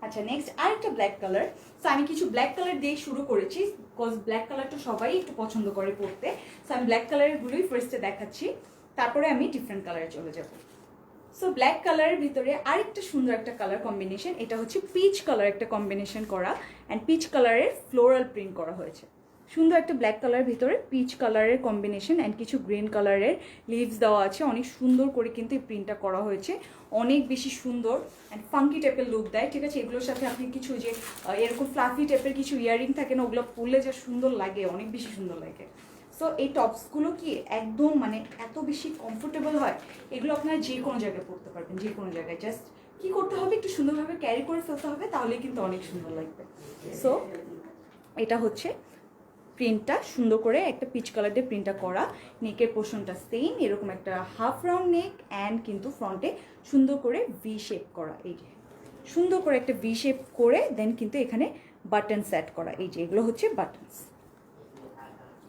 আচ্ছা, নেক্সট আরেকটা ব্ল্যাক কালার। সো আমি কিছু ব্ল্যাক কালার দিয়ে শুরু করেছি, বিকজ ব্ল্যাক কালারটা সবাই একটু পছন্দ করে পরতে। সো আমি ব্ল্যাক কালারগুলোই ফার্স্টে দেখাচ্ছি, তারপরে আমি ডিফারেন্ট কালারে চলে যাব। সো ব্ল্যাক কালারের ভিতরে আরেকটা সুন্দর একটা কালার কম্বিনেশন, এটা হচ্ছে পিচ কালার একটা কম্বিনেশন করা, অ্যান্ড পিচ কালারের ফ্লোরাল প্রিন্ট করা হয়েছে। সুন্দর একটা ব্ল্যাক কালার ভিতরে পিচ কালারের কম্বিনেশন অ্যান্ড কিছু গ্রিন কালারের লিভস দেওয়া আছে, অনেক সুন্দর করে কিন্তু এই প্রিন্টটা করা হয়েছে, অনেক বেশি সুন্দর অ্যান্ড ফাঙ্কি টাইপের লুক দেয়। ঠিক আছে, এগুলোর সাথে আপনি কিছু যে এরকম ফ্লাফি টাইপের কিছু ইয়ারিং থাকে না, ওগুলো পরলে যা সুন্দর লাগে, অনেক বেশি সুন্দর লাগে। সো এই টপসগুলো কি একদম মানে এত বেশি কমফোর্টেবল হয়, এগুলো আপনারা যে কোনো জায়গায় পরতে পারবেন, যে কোনো জায়গায়। জাস্ট কি করতে হবে, একটু সুন্দরভাবে ক্যারি করে ফেলতে হবে, তাহলেই কিন্তু অনেক সুন্দর লাগবে। সো এটা হচ্ছে প্রিন্টটা, সুন্দর করে একটা পিচ কালার দিয়ে প্রিন্টটা করা। নেকের পোর্শনটা সেম, এরকম একটা হাফ রাউন্ড নেক অ্যান্ড কিন্তু ফ্রন্টে সুন্দর করে ভি শেপ করা, এই যে সুন্দর করে একটা ভি শেপ করে দেন কিন্তু এখানে বাটন সেট করা, এই যে এগুলো হচ্ছে বাটনস,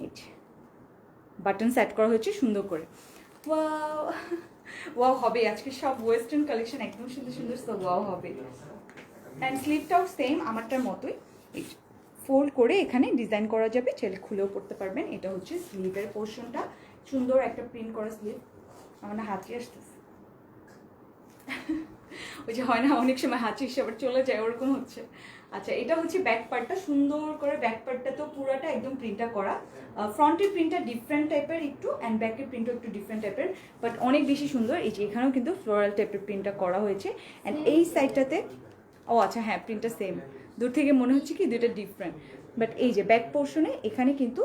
এই যে বাটন সেট করা হচ্ছে সুন্দর করে। ওয়াও ওয়াও হবে, আজকে সব ওয়েস্টার্ন কালেকশন একদম সুন্দর সুন্দর, সো ওয়াও হবে। অ্যান্ড স্লিভটাও সেম আমারটার মতোই, ফোল্ড করে এখানে ডিজাইন করা যাবে, চাইলে খুলেও পড়তে পারবেন। এটা হচ্ছে স্লিভের পোর্শনটা, সুন্দর একটা প্রিন্ট করা স্লিভ। আমার না হাঁচি আসতেছে, ওই যে হয় না অনেক সময় হাঁচি এসে আবার চলে যায়, ওরকম হচ্ছে। আচ্ছা, এটা হচ্ছে ব্যাক পার্টটা, সুন্দর করে ব্যাক পার্টটা তো পুরাটা একদম প্রিন্টটা করা। ফ্রন্টের প্রিন্টটা ডিফারেন্ট টাইপের একটু, অ্যান্ড ব্যাকের প্রিন্টও একটু ডিফারেন্ট টাইপের, বাট অনেক বেশি সুন্দর। এই যে এখানেও কিন্তু ফ্লোরাল টাইপের প্রিন্টটা করা হয়েছে, অ্যান্ড এই সাইডটাতে, ও আচ্ছা হ্যাঁ প্রিন্টটা সেম, দূর থেকে মনে হচ্ছে কি দুইটা ডিফারেন্ট, বাট এই যে ব্যাক পোর্শনে এখানে কিন্তু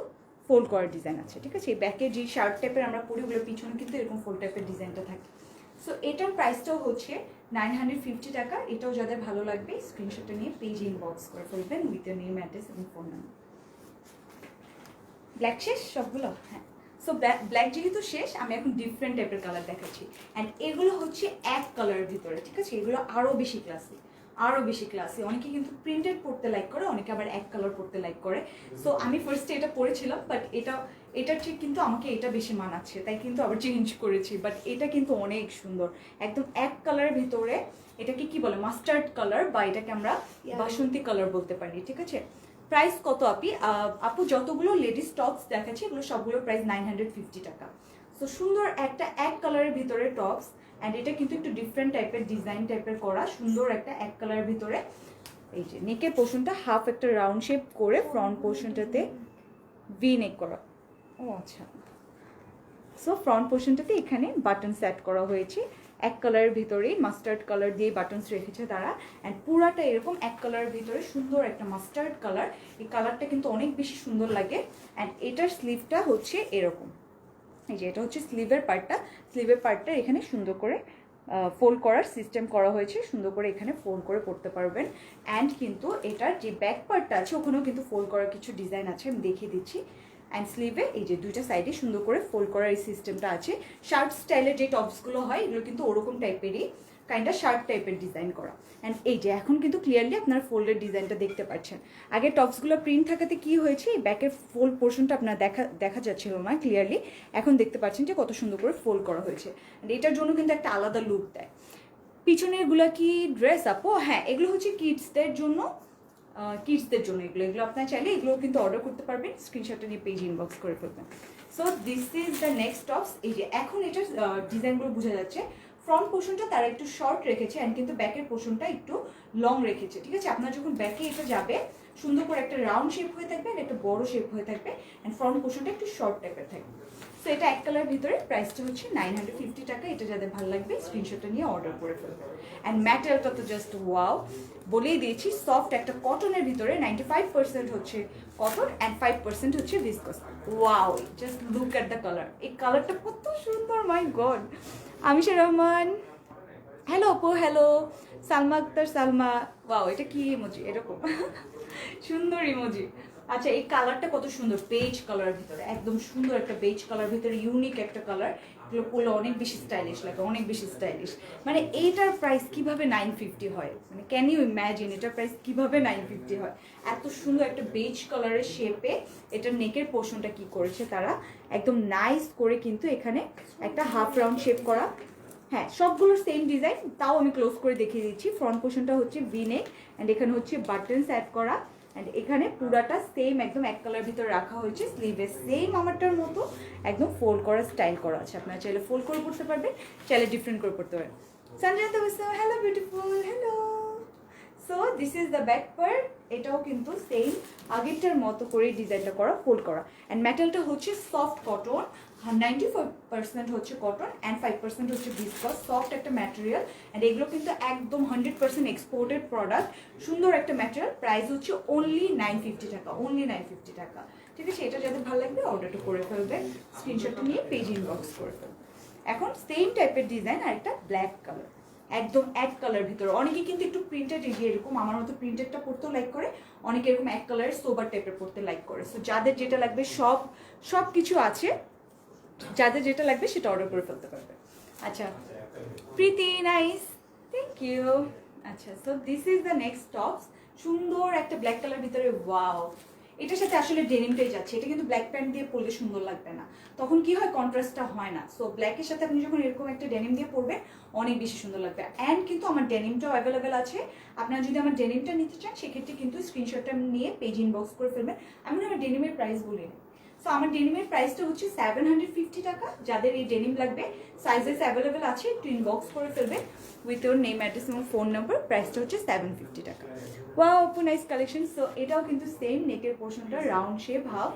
ফোল্ড করার ডিজাইন আছে। ঠিক আছে, এই ব্যাকে যে শার্ট টাইপের আমরা পরি, ওগুলোর পিছনে কিন্তু এরকম ফোল্ড টাইপের ডিজাইনটা থাকে। সো এটার প্রাইসটাও হচ্ছে 950 টাকা। এটাও যাদের ভালো লাগবে স্ক্রিনশটটা নিয়ে পেজ ইনবক্স করে ফেলবেন উইথ ইয়ার নেম, অ্যাড্রেস এবং ফোন নাম্বার। ব্ল্যাক শেষ সবগুলো, হ্যাঁ। সো ব্ল্যাক যেহেতু শেষ, আমি এখন ডিফারেন্ট টাইপের কালার দেখাচ্ছি, অ্যান্ড এগুলো হচ্ছে এক কালারের ভিতরে। ঠিক আছে, এগুলো আরও বেশি ক্লাসি, আরও বেশি ক্লাসি। অনেকে কিন্তু প্রিন্টেড পড়তে লাইক করে, অনেকে আবার এক কালার পড়তে লাইক করে। সো আমি ফার্স্টে এটা পরেছিলাম, বাট এটার ঠিক কিন্তু আমাকে এটা বেশি মানাচ্ছে, তাই কিন্তু আবার চেঞ্জ করেছি। বাট এটা কিন্তু অনেক সুন্দর, একদম এক কালারের ভিতরে। এটাকে কি বলে, মাস্টার্ড কালার, বা এটাকে আমরা বাসন্তী কালার বলতে পারি। ঠিক আছে, প্রাইস কত আপু? যতগুলো লেডিস টপস দেখাচ্ছি এগুলো সবগুলোর প্রাইস 950 টাকা। সো সুন্দর একটা এক কালারের ভিতরে টপস, অ্যান্ড এটা কিন্তু একটু ডিফারেন্ট টাইপের ডিজাইন টাইপের করা, সুন্দর একটা এক কালারের ভিতরে। এই যে নেকের পোর্শনটা হাফ একটা রাউন্ড শেপ করে, ফ্রন্ট পোর্শনটাতে ভি নেক করা। ও আচ্ছা, সো ফ্রন্ট পোর্শনটাতে এখানে বাটন সেট করা হয়েছে, এক কালারের ভিতরেই মাস্টার্ড কালার দিয়ে বাটনস রেখেছে তারা, অ্যান্ড পুরাটা এরকম এক কালারের ভিতরে সুন্দর একটা মাস্টার্ড কালার। এই কালারটা কিন্তু অনেক বেশি সুন্দর লাগে। অ্যান্ড এটার স্লিভটা হচ্ছে এরকম, এই যে এটা হচ্ছে স্লিভের পার্টটা। স্লিভের পার্টটা এখানে সুন্দর করে ফোল্ড করার সিস্টেম করা হয়েছে, সুন্দর করে এখানে ফোল্ড করে পড়তে পারবেন। অ্যান্ড কিন্তু এটার যে ব্যাক পার্টটা আছে ওখানেও কিন্তু ফোল্ড করার কিছু ডিজাইন আছে, আমি দেখিয়ে দিচ্ছি। অ্যান্ড স্লিভে এই যে দুইটা সাইডে সুন্দর করে ফোল্ড করার এই সিস্টেমটা আছে। শার্ট স্টাইলের যে টপসগুলো হয় এগুলো কিন্তু ওরকম টাইপেরই, কাইন্ডা শার্ট টাইপের ডিজাইন করা। অ্যান্ড এই যে এখন কিন্তু ক্লিয়ারলি আপনার ফোল্ডের ডিজাইনটা দেখতে পাচ্ছেন। আগে টপসগুলো প্রিন্ট থাকাতে কি হয়েছে, এই ব্যাকের ফোল্ড পোর্শনটা আপনার দেখা যাচ্ছিল না ক্লিয়ারলি, এখন দেখতে পাচ্ছেন যে কত সুন্দর করে ফোল্ড করা হয়েছে। অ্যান্ড এটার জন্য কিন্তু একটা আলাদা লুক দেয়। পিছনেরগুলো কি ড্রেস আপু? হ্যাঁ, এগুলো হচ্ছে কিডসদের জন্য, এগুলো আপনার চাইলে এগুলো কিন্তু অর্ডার করতে পারবেন, স্ক্রিনশটটা নিয়ে পেজ ইনবক্স করে ফেলবেন। So this is the next tops. এই যে এখন এটার ডিজাইনগুলো বোঝা যাচ্ছে। ফ্রন্ট পোর্শনটা তারা একটু শর্ট রেখেছে, অ্যান্ড কিন্তু ব্যাকের পোর্শনটা একটু লং রেখেছে। ঠিক আছে, আপনার যখন ব্যাকে এটা যাবে সুন্দর করে একটা রাউন্ড শেপ হয়ে থাকবে, আর একটা বড় শেপ হয়ে থাকবে, অ্যান্ড ফ্রন্ট পোর্শনটা একটু শর্ট টাইপের থাকবে। সো এটা এক কালার ভিতরে, প্রাইসটা হচ্ছে 950 টাকা। এটা যাদের ভালো লাগবে স্ক্রিনশটটা নিয়ে অর্ডার করে ফেলবে। অ্যান্ড ম্যাটেরিয়ালটা তো জাস্ট ওয়াও, বলেই দিয়েছি সফট একটা কটনের ভিতরে, 95% হচ্ছে কটন অ্যান্ড 5% হচ্ছে viscose. Wow, just look at the colour. এই কালারটা কত সুন্দর, মাই গড। আমিশা রহমান, হ্যালো আপু, হ্যালো। সালমা আক্তার, সালমা, ওয়াও, এটা কি ইমোজি? এরকম সুন্দর ইমোজি, আচ্ছা এই কালারটা কত সুন্দর, বেজ কালার ভিতরে, একদম সুন্দর একটা বেজ কালার ভিতরে, ইউনিক একটা কালার। এগুলো পরলে অনেক বেশি স্টাইলিশ লাগে, অনেক বেশি স্টাইলিশ। মানে এইটার প্রাইস কিভাবে 950 হয়, মানে ক্যান ইউ ইম্যাজিন এটার প্রাইস কিভাবে 950 হয়? এত সুন্দর একটা বেজ কালারের শেপে এটার নেকের পোর্শনটা কি করেছে তারা একদম নাইস করে কিন্তু এখানে একটা হাফ রাউন্ড শেপ করা। হ্যাঁ সবগুলোর সেম ডিজাইন, তাও আমি ক্লোজ করে দেখিয়ে দিচ্ছি। ফ্রন্ট পোর্শনটা হচ্ছে ভি নেক অ্যান্ড এখানে হচ্ছে বাটনস অ্যাড করা অ্যান্ড এখানে পুরাটা সেম একদম এক কালার ভিতরে রাখা হয়েছে। স্লিভে সেম আমারটার মতো একদম ফোল্ড করা স্টাইল করা আছে। আপনারা চাইলে ফোল্ড করে পড়তে পারবেন, চাইলে ডিফারেন্ট করে পড়তে পারবেন। সঞ্জয় তো hello beautiful, hello. So this is the back part. এটাও কিন্তু সেম আগেরটার মতো করে ডিজাইনটা করা, ফোল্ড করা অ্যান্ড ম্যাটেরিয়ালটা হচ্ছে সফট কটন। 94% হচ্ছে কটন অ্যান্ড 5% হচ্ছে ভিসকস, সফট একটা ম্যাটেরিয়াল অ্যান্ড এগুলো কিন্তু একদম 100% এক্সপোর্টেড প্রোডাক্ট। সুন্দর একটা ম্যাটেরিয়াল, প্রাইস হচ্ছে অনলি 950 টাকা, অনলি 950 টাকা। ঠিক আছে, এটা যাদের ভালো লাগবে অর্ডারটা করে ফেলবে, স্ক্রিনশটটা নিয়ে পেজ ইনবক্স করে ফেলবে। এখন সেম টাইপের ডিজাইন আর একটা ব্ল্যাক কালার, একদম এক কালার ভিতরে। অনেকে কিন্তু একটু প্রিন্টেড এরকম আমার মতো প্রিন্টেডটা পড়তেও লাইক করে, অনেকে এরকম এক কালারের সোবার টাইপের পড়তে লাইক করে। সো যাদের যেটা লাগবে সব কিছু আছে, যাদের যেটা লাগবে সেটা অর্ডার করে ফেলতে পারবে। আচ্ছা প্রীতি নাইস, থ্যাংক ইউ। আচ্ছা so this is the next tops, সুন্দর একটা ব্ল্যাক কালার ভিতরে। ওয়াও, এটার সাথে আসলে ডেনিমটাই যাচ্ছে, এটা কিন্তু ব্ল্যাক প্যান্ট দিয়ে পরলে সুন্দর লাগবে না, তখন কি হয় কন্ট্রাস্টটা হয় না। সো ব্ল্যাকের সাথে আপনি যখন এরকম একটা ডেনিম দিয়ে পরবেন অনেক বেশি সুন্দর লাগবে। অ্যান্ড কিন্তু আমার ডেনিমটাও অ্যাভেলেবেল আছে, আপনারা যদি আমার ডেনিমটা নিতে চান সেক্ষেত্রে কিন্তু স্ক্রিনশটটা নিয়ে পেজ ইনবক্স করে ফেলবেন। আমি আমার ডেনিমের প্রাইস বলি না। সো আমার ডেনিমের প্রাইসটা হচ্ছে 750 টাকা। যাদের এই ডেনিম লাগবে সাইজেস অ্যাভেলেবেল আছে, একটু ইনবক্স করে ফেলবে উইথ ইউর নেম, অ্যাড্রেস এবং ফোন নাম্বার। প্রাইসটা হচ্ছে 750 টাকা। ওয়াও আপু নাইস কালেকশন। সো এটাও কিন্তু সেম, নেকের পোর্শনটা রাউন্ড শেপ হাফ,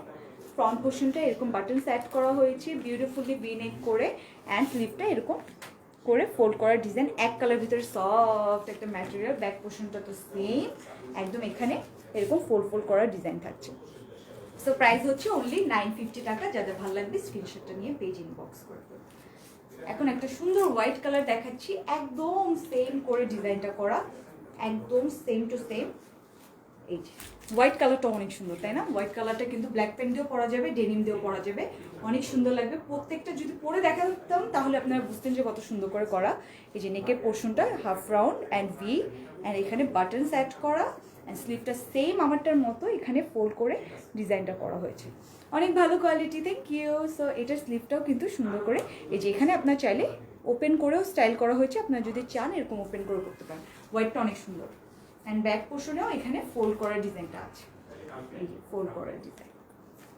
ফ্রন্ট পোর্শনটা এরকম বাটন সেট করা হয়েছে বিউটিফুলি ভি নেক করে অ্যান্ড স্লিভটা এরকম করে ফোল্ড করা ডিজাইন, এক কালার ভিতরে সফট একটা ম্যাটেরিয়াল। ব্যাক পোর্শনটা তো সেম, একদম এখানে এরকম ফোল্ড করা ডিজাইন থাকছে। সো প্রাইস হচ্ছে অনলি 950 টাকা। যাদের ভালো লাগবে স্ক্রিনশটটা নিয়ে পেজ ইনবক্স করবে। এখন একটা সুন্দর হোয়াইট কালার দেখাচ্ছি, একদম সেম করে ডিজাইনটা করা, একদম সেম টু সেম। এই যে হোয়াইট কালারটা অনেক সুন্দর, তাই না? হোয়াইট কালারটা কিন্তু ব্ল্যাক প্যান্ট দিয়েও পরা যাবে, ডেনিম দিয়েও পরা যাবে, অনেক সুন্দর লাগবে। প্রত্যেকটা যদি পরে দেখাতাম তাহলে আপনারা বুঝতেন যে কত সুন্দর করে করা। এই যে নেকের পোর্শনটা half round and V and এখানে বাটনস অ্যাড করা অ্যান্ড স্লিভটা সেম আমারটার মতো এখানে ফোল্ড করে ডিজাইনটা করা হয়েছে, অনেক ভালো কোয়ালিটি, থ্যাংক ইউ। সো এটার স্লিভটাও কিন্তু সুন্দর করে এই যে এখানে আপনার চাইলে ওপেন করেও স্টাইল করা হয়েছে, আপনারা যদি চান এরকম ওপেন করে করতে পারেন। হোয়াইটটা অনেক সুন্দর অ্যান্ড ব্যাক পোর্শনেও এখানে ফোল্ড করার ডিজাইনটা আছে, এই যে ফোল্ড করার ডিজাইন।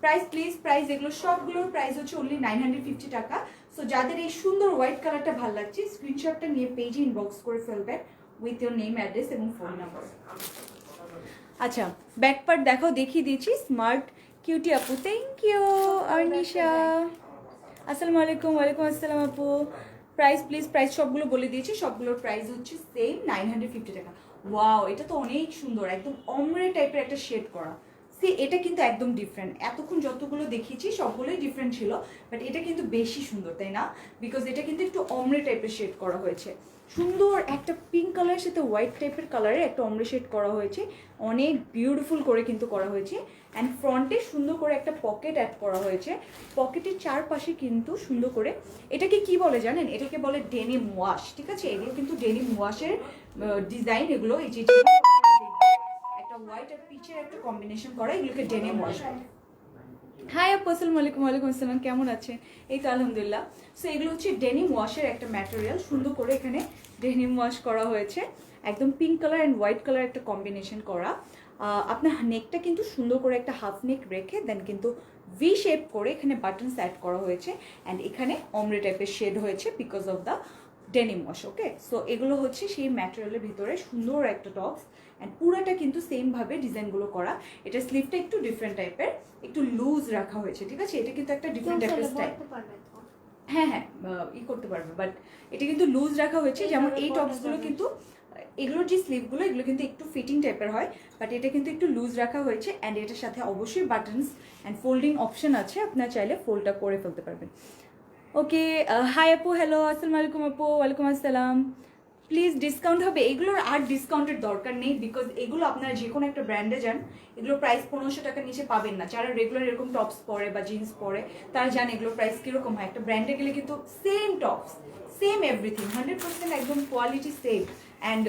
প্রাইস প্লিজ, প্রাইস এগুলো সবগুলোর প্রাইস হচ্ছে অনলি 950 টাকা। সো যাদের এই সুন্দর হোয়াইট কালারটা ভালো লাগছে স্ক্রিনশটটা নিয়ে পেজে ইনবক্স করে ফেলবেন উইথ ইউর নেম, অ্যাড্রেস এবং ফোন নাম্বার। আচ্ছা ব্যাক পার্ট দেখাও, দেখিয়ে দিয়েছি। স্মার্ট কিউটি আপু, থ্যাংক ইউ। অর্নিশা আসসালামু আলাইকুম। ওয়ালাইকুম আসসালাম আপু। প্রাইস প্লিজ, প্রাইস সবগুলো বলে দিয়েছি, সবগুলোর প্রাইস হচ্ছে সেম 950 টাকা। ওয়াও, এটা তো অনেক সুন্দর, একদম অমরে টাইপের একটা শেড করা। সি এটা কিন্তু একদম ডিফারেন্ট, এতক্ষণ যতগুলো দেখিয়েছি সবগুলোই ডিফারেন্ট ছিল, বাট এটা কিন্তু বেশি সুন্দর, তাই না? বিকজ এটা কিন্তু একটু অমরে টাইপের শেড করা হয়েছে, সুন্দর একটা পিঙ্ক কালারের সাথে হোয়াইট টাইপের কালারের একটা অমরে শেড করা হয়েছে, অনেক বিউটিফুল করে কিন্তু করা হয়েছে। অ্যান্ড ফ্রন্টে সুন্দর করে একটা পকেট অ্যাড করা হয়েছে, পকেটের চারপাশে কিন্তু সুন্দর করে, এটাকে কি বলে জানেন? এটাকে বলে ডেনিম ওয়াশ, ঠিক আছে? এগুলো কিন্তু ডেনিম ওয়াশের ডিজাইন, এগুলো এই যে একটা হোয়াইট আর পিচের একটা কম্বিনেশন করা, এগুলোকে ডেনিম ওয়াশ। হাই আপু, আসসালামু আলাইকুম। ওয়ালাইকুম আসসালাম, কেমন আছেন? এই তো আলহামদুলিল্লাহ। সো এগুলো হচ্ছে ডেনিম ওয়াশের একটা ম্যাটেরিয়াল, সুন্দর করে এখানে ডেনিম ওয়াশ করা হয়েছে, একদম pink colour and white colour একটা কম্বিনেশন করা। আপনার নেকটা কিন্তু সুন্দর করে একটা হাফ নেক রেখে দেন কিন্তু ভি শেপ করে এখানে বাটনস অ্যাড করা হয়েছে অ্যান্ড এখানে অমরে টাইপের শেড হয়েছে because of the denim wash. Okay, so এগুলো হচ্ছে সেই ম্যাটেরিয়ালের ভিতরে সুন্দর একটা টপস অ্যান্ড পুরাটা কিন্তু সেমভাবে ডিজাইনগুলো করা। এটা স্লিভটা একটু ডিফারেন্ট টাইপের, একটু লুজ রাখা হয়েছে, ঠিক আছে? এটা কিন্তু একটা ডিফারেন্ট টাইপের স্টাইল। হ্যাঁ হ্যাঁ, করতে পারবে, বাট এটা কিন্তু লুজ রাখা হয়েছে। যেমন এই টপসগুলো কিন্তু, এগুলোর যে স্লিভগুলো এগুলো কিন্তু একটু ফিটিং টাইপের হয়, বাট এটা কিন্তু একটু লুজ রাখা হয়েছে অ্যান্ড এটার সাথে অবশ্যই বাটনস অ্যান্ড ফোল্ডিং অপশন আছে, আপনার চাইলে ফোল্ডটা করে ফেলতে পারবেন। ওকে, হাই আপু, হ্যালো, আসসালামু আলাইকুম আপু। ওয়ালাইকুম আসসালাম। প্লিজ ডিসকাউন্ট হবে। এগুলোর আর ডিসকাউন্টের দরকার নেই, বিকজ এগুলো আপনারা যে কোনো একটা ব্র্যান্ডে যান, এগুলোর প্রাইস 1500 টাকার নিচে পাবেন না। যারা রেগুলার এরকম টপস পরে বা জিন্স পরে তারা জানে এগুলোর প্রাইস কীরকম হয়। একটা ব্র্যান্ডে গেলে কিন্তু সেম টপস, সেম এভরিথিং, 100% একদম কোয়ালিটি সেম, অ্যান্ড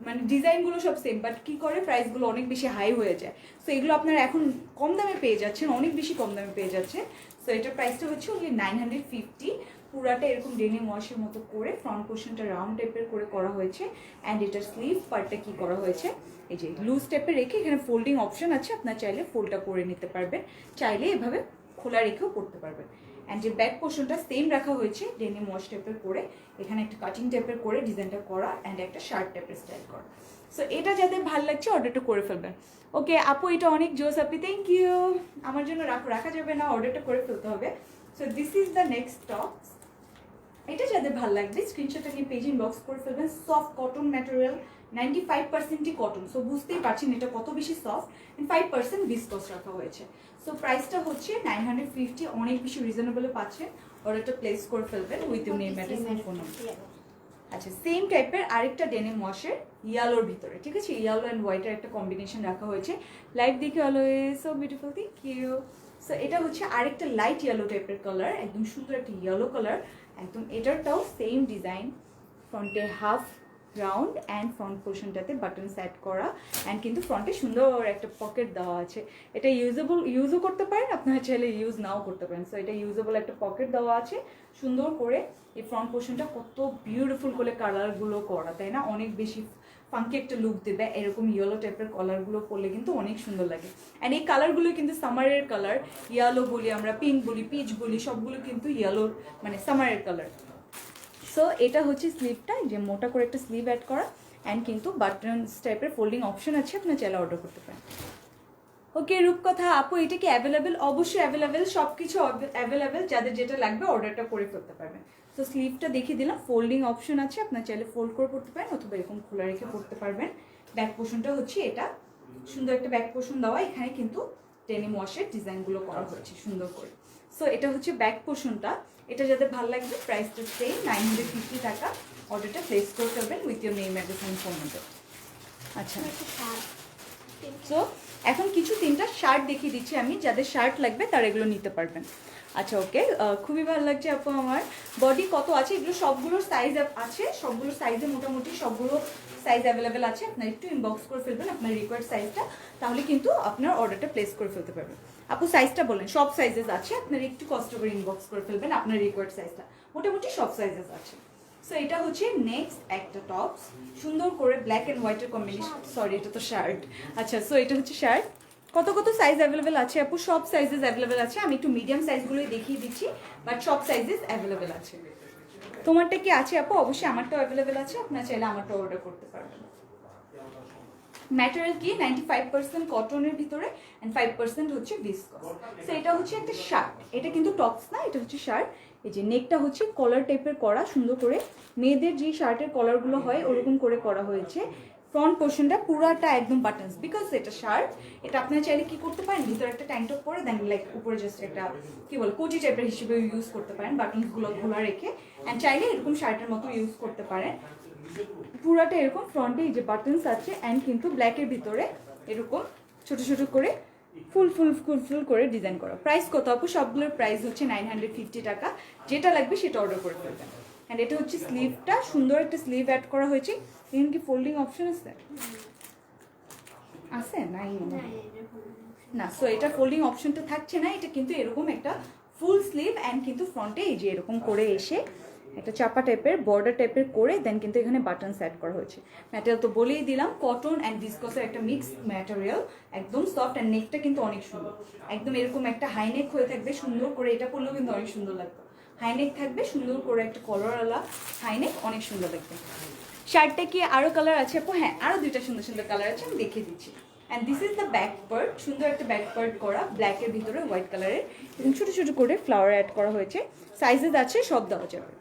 মানে ডিজাইনগুলো সব সেম, বাট কী করে প্রাইসগুলো অনেক বেশি হাই হয়ে যায়। সো এগুলো আপনারা এখন কম দামে পেয়ে যাচ্ছেন, অনেক বেশি কম দামে পেয়ে যাচ্ছেন। সো এটার প্রাইসটা হচ্ছে ওনলি 950। পুরাটা এরকম ডেনিম ওয়াশের মতো করে ফ্রন্ট পোর্শনটা রাউন্ড টাইপের করে করা হয়েছে, অ্যান্ড এটার স্লিভ পার্টটা কি করা হয়েছে, এই যে লুজ টাইপের রেখে এখানে ফোল্ডিং অপশন আছে, আপনার চাইলে ফোল্ডটা করে নিতে পারবেন, চাইলে এভাবে খোলা রেখেও পড়তে পারবেন। অ্যান্ড যে ব্যাক পোর্শনটা সেম রাখা হয়েছে ডেনিম ওয়াশ টাইপের করে, এখানে একটা কাটিং টাইপের করে ডিজাইনটা করা, অ্যান্ড একটা শার্ট টাইপের স্টাইল করা। সো এটা যাদের ভালো লাগছে অর্ডারটা করে ফেলবেন। ওকে আপু, এটা অনেক জোস আপনি, থ্যাংক ইউ। আমার জন্য রাখা যাবে না, অর্ডারটা করে ফেলতে হবে। So this is the next tops. এটা যাদের ভালো লাগবে স্ক্রিনশটটা নিয়ে পেজ ইনবক্স করে ফেলবেন। সফট কটন ম্যাটেরিয়াল, 95%ই কটন। সো বুঝতেই পারছেন এটা কত বেশি সফট, অ্যান্ড 5% ভিসকস রাখা হয়েছে। সো প্রাইসটা হচ্ছে 950, অনেক বেশি রিজনেবলে পাচ্ছেন। অর্ডারটা প্লেস করে ফেলবেন with your name, address and phone number. আচ্ছা, সেম টাইপের আরেকটা ডেনিম ওয়াশের ইয়ালোর ভিতরে, ঠিক আছে, ইয়েলো অ্যান্ড হোয়াইটের একটা কম্বিনেশন রাখা হয়েছে। লাইট দেখে always so beautiful, thank you. So এটা হচ্ছে আরেকটা লাইট ইয়েলো টাইপের কালার, একদম সুন্দর একটা ইয়েলো কালার একদম। এটারটাও সেম ডিজাইন, ফ্রন্টে হাফ রাউন্ড অ্যান্ড ফ্রন্ট পোর্শনটাতে বাটন সেট করা, অ্যান্ড কিন্তু ফ্রন্টে সুন্দর একটা পকেট দেওয়া আছে। এটা ইউজও করতে পারেন, আপনারা চাইলে ইউজ নাও করতে পারেন। সো এটা ইউজেবল একটা পকেট দেওয়া আছে সুন্দর করে। এই ফ্রন্ট পোর্শনটা কত বিউটিফুল করে কালারগুলো করা, তাই না, অনেক বেশি ফাঙ্কি একটা লুক দেবে। এরকম ইয়েলো টাইপের কালারগুলো পরলে কিন্তু অনেক সুন্দর লাগে। অ্যান্ড এই কালারগুলো কিন্তু সামারের কালার, ইয়েলো বলি আমরা, পিঙ্ক বলি, পিচ বলি, সবগুলো কিন্তু ইয়েলোর মানে সামারের কালার। সো এটা হচ্ছে স্লিভটা, যে মোটা করে একটা স্লিভ অ্যাড করা, অ্যান্ড কিন্তু বাটনস টাইপের ফোল্ডিং অপশন আছে, আপনার চাইলে অর্ডার করতে পারেন। ওকে রূপকথা আপু, এটা কি অ্যাভেলেবেল? অবশ্যই অ্যাভেলেবেল, সব কিছু অ্যাভেলেবেল, যাদের যেটা লাগবে অর্ডারটা করে ফেলতে পারবেন। তো স্লিভটা দেখিয়ে দিলাম, ফোল্ডিং অপশন আছে, আপনার চাইলে ফোল্ড করে পড়তে পারেন অথবা এরকম খোলা রেখে পড়তে পারবেন। ব্যাক পোর্শনটা হচ্ছে এটা, সুন্দর একটা ব্যাক পোর্শন দেওয়া, এখানে কিন্তু ডেনিম ওয়াশের ডিজাইনগুলো করা হয়েছে সুন্দর করে। সো এটা হচ্ছে ব্যাক পোর্শনটা। এটা যাদের ভালো লাগবে প্রাইসটা সেম 950 টাকা। অর্ডারটা প্লেস করে ফেলবেন with your name, address and phone number. আচ্ছা, সো এখন কিছু 3টা শার্ট দেখিয়ে দিচ্ছি আমি, যাদের শার্ট লাগবে তারা এগুলো নিতে পারবেন। আচ্ছা ওকে, খুবই ভালো লাগছে আপু। আমার বডি কত আছে, এগুলো সবগুলোর সাইজ আছে, সবগুলোর সাইজে মোটামুটি সবগুলো সাইজ অ্যাভেলেবেল আছে। আপনার একটু ইনবক্স করে ফেলবেন আপনার রিকোয়ার্ড সাইজটা, তাহলে কিন্তু আপনার অর্ডারটা প্লেস করে ফেলতে পারবেন। আপু সাইজটা বলেন, সব সাইজেস আছে, আপনার একটু কষ্ট করে ইনবক্স করে ফেলবেন আপনার রিকোয়ার্ড সাইজটা, মোটামুটি সব সাইজেস আছে। সো এটা হচ্ছে নেক্সট একটা টপস, সুন্দর করে ব্ল্যাক অ্যান্ড হোয়াইটের কম্বিনেশন, সরি এটা তো শার্ট। আচ্ছা, সো এটা হচ্ছে শার্ট। কত কত সাইজ অ্যাভেলেবেল আছে আপু? সব সাইজেস অ্যাভেলেবেল আছে, আমি একটু মিডিয়াম সাইজগুলোই দেখিয়ে দিচ্ছি, বাট সব সাইজেস অ্যাভেলেবেল আছে। তোমারটা কি আছে আপু? অবশ্যই আমারটাও অ্যাভেলেবেল আছে, আপনারা চাইলে আমারটাও অর্ডার করতে পারবেন। ম্যাটেরিয়াল কি 95% কটনের ভিতরে অ্যান্ড 5% হচ্ছে ভিসকস। সো এটা হচ্ছে একটা শার্ট, এটা কিন্তু টপস না, এটা হচ্ছে শার্ট। এই যে নেকটা হচ্ছে কলার টাইপের করা, সুন্দর করে মেয়েদের যে শার্টের কলারগুলো হয় ওরকম করে করা হয়েছে। ফ্রন্ট পোর্শনটা পুরাটা একদম বাটনস, বিকজ এটা শার্ট। এটা আপনারা চাইলে কি করতে পারেন, ভিতরে একটা ট্যাঙ্ক টপ করে দেন, লাইক উপরে জাস্ট একটা কি বল কোটি টাইপের হিসেবে ইউজ করতে পারেন, বাটনসগুলো খোলা রেখে, অ্যান্ড চাইলে এরকম শার্টের মতো ইউজ করতে পারেন। পুরাটা এরকম ফ্রন্টে এই যে বাটনস আছে, অ্যান্ড কিন্তু ব্ল্যাকের ভিতরে এরকম ছোট ছোট করে ফুল ফুল ফুল ফুল করে ডিজাইন করা। প্রাইস কত আপু? সবগুলোর প্রাইস হচ্ছে 950 টাকা। যেটা লাগবে সেটা অর্ডার করে ফেলবেন। অ্যান্ড এটা হচ্ছে স্লিভটা, সুন্দর একটা স্লিভ অ্যাড করা হয়েছে। এখানে কি ফোল্ডিং অপশন আছে? আছে নাই না। সো এটা ফোল্ডিং অপশনটা থাকছে না, এটা কিন্তু এরকম একটা ফুল স্লিভ, অ্যান্ড কিন্তু ফ্রন্টে এই যে এরকম করে এসে একটা চাপা টাইপের বর্ডার টাইপের করে দেন কিন্তু এখানে বাটন সেট করা হয়েছে। ম্যাটেরিয়াল তো বলেই দিলাম, কটন অ্যান্ড ভিসকসের একটা মিক্স ম্যাটেরিয়াল, একদম সফট, অ্যান্ড নেকটা কিন্তু অনেক সুন্দর, একদম এরকম একটা হাই নেক হয়ে থাকবে সুন্দর করে, এটা পরলেও কিন্তু অনেক সুন্দর লাগবে। হাই নেক থাকবে সুন্দর করে একটা কলারওয়ালা হাই নেক, অনেক সুন্দর লাগবে। শার্টটা কি আরও কালার আছে আপু? হ্যাঁ, আরও 2টা সুন্দর সুন্দর কালার আছে, আমি দেখিয়ে দিচ্ছি। And this is the back part, সুন্দর একটা ব্যাক পার্ট করা, ব্ল্যাকের ভিতরে হোয়াইট কালারের, এবং ছোটো ছোটো করে ফ্লাওয়ার অ্যাড করা হয়েছে। সাইজেস আছে, সব দেওয়া যাবে।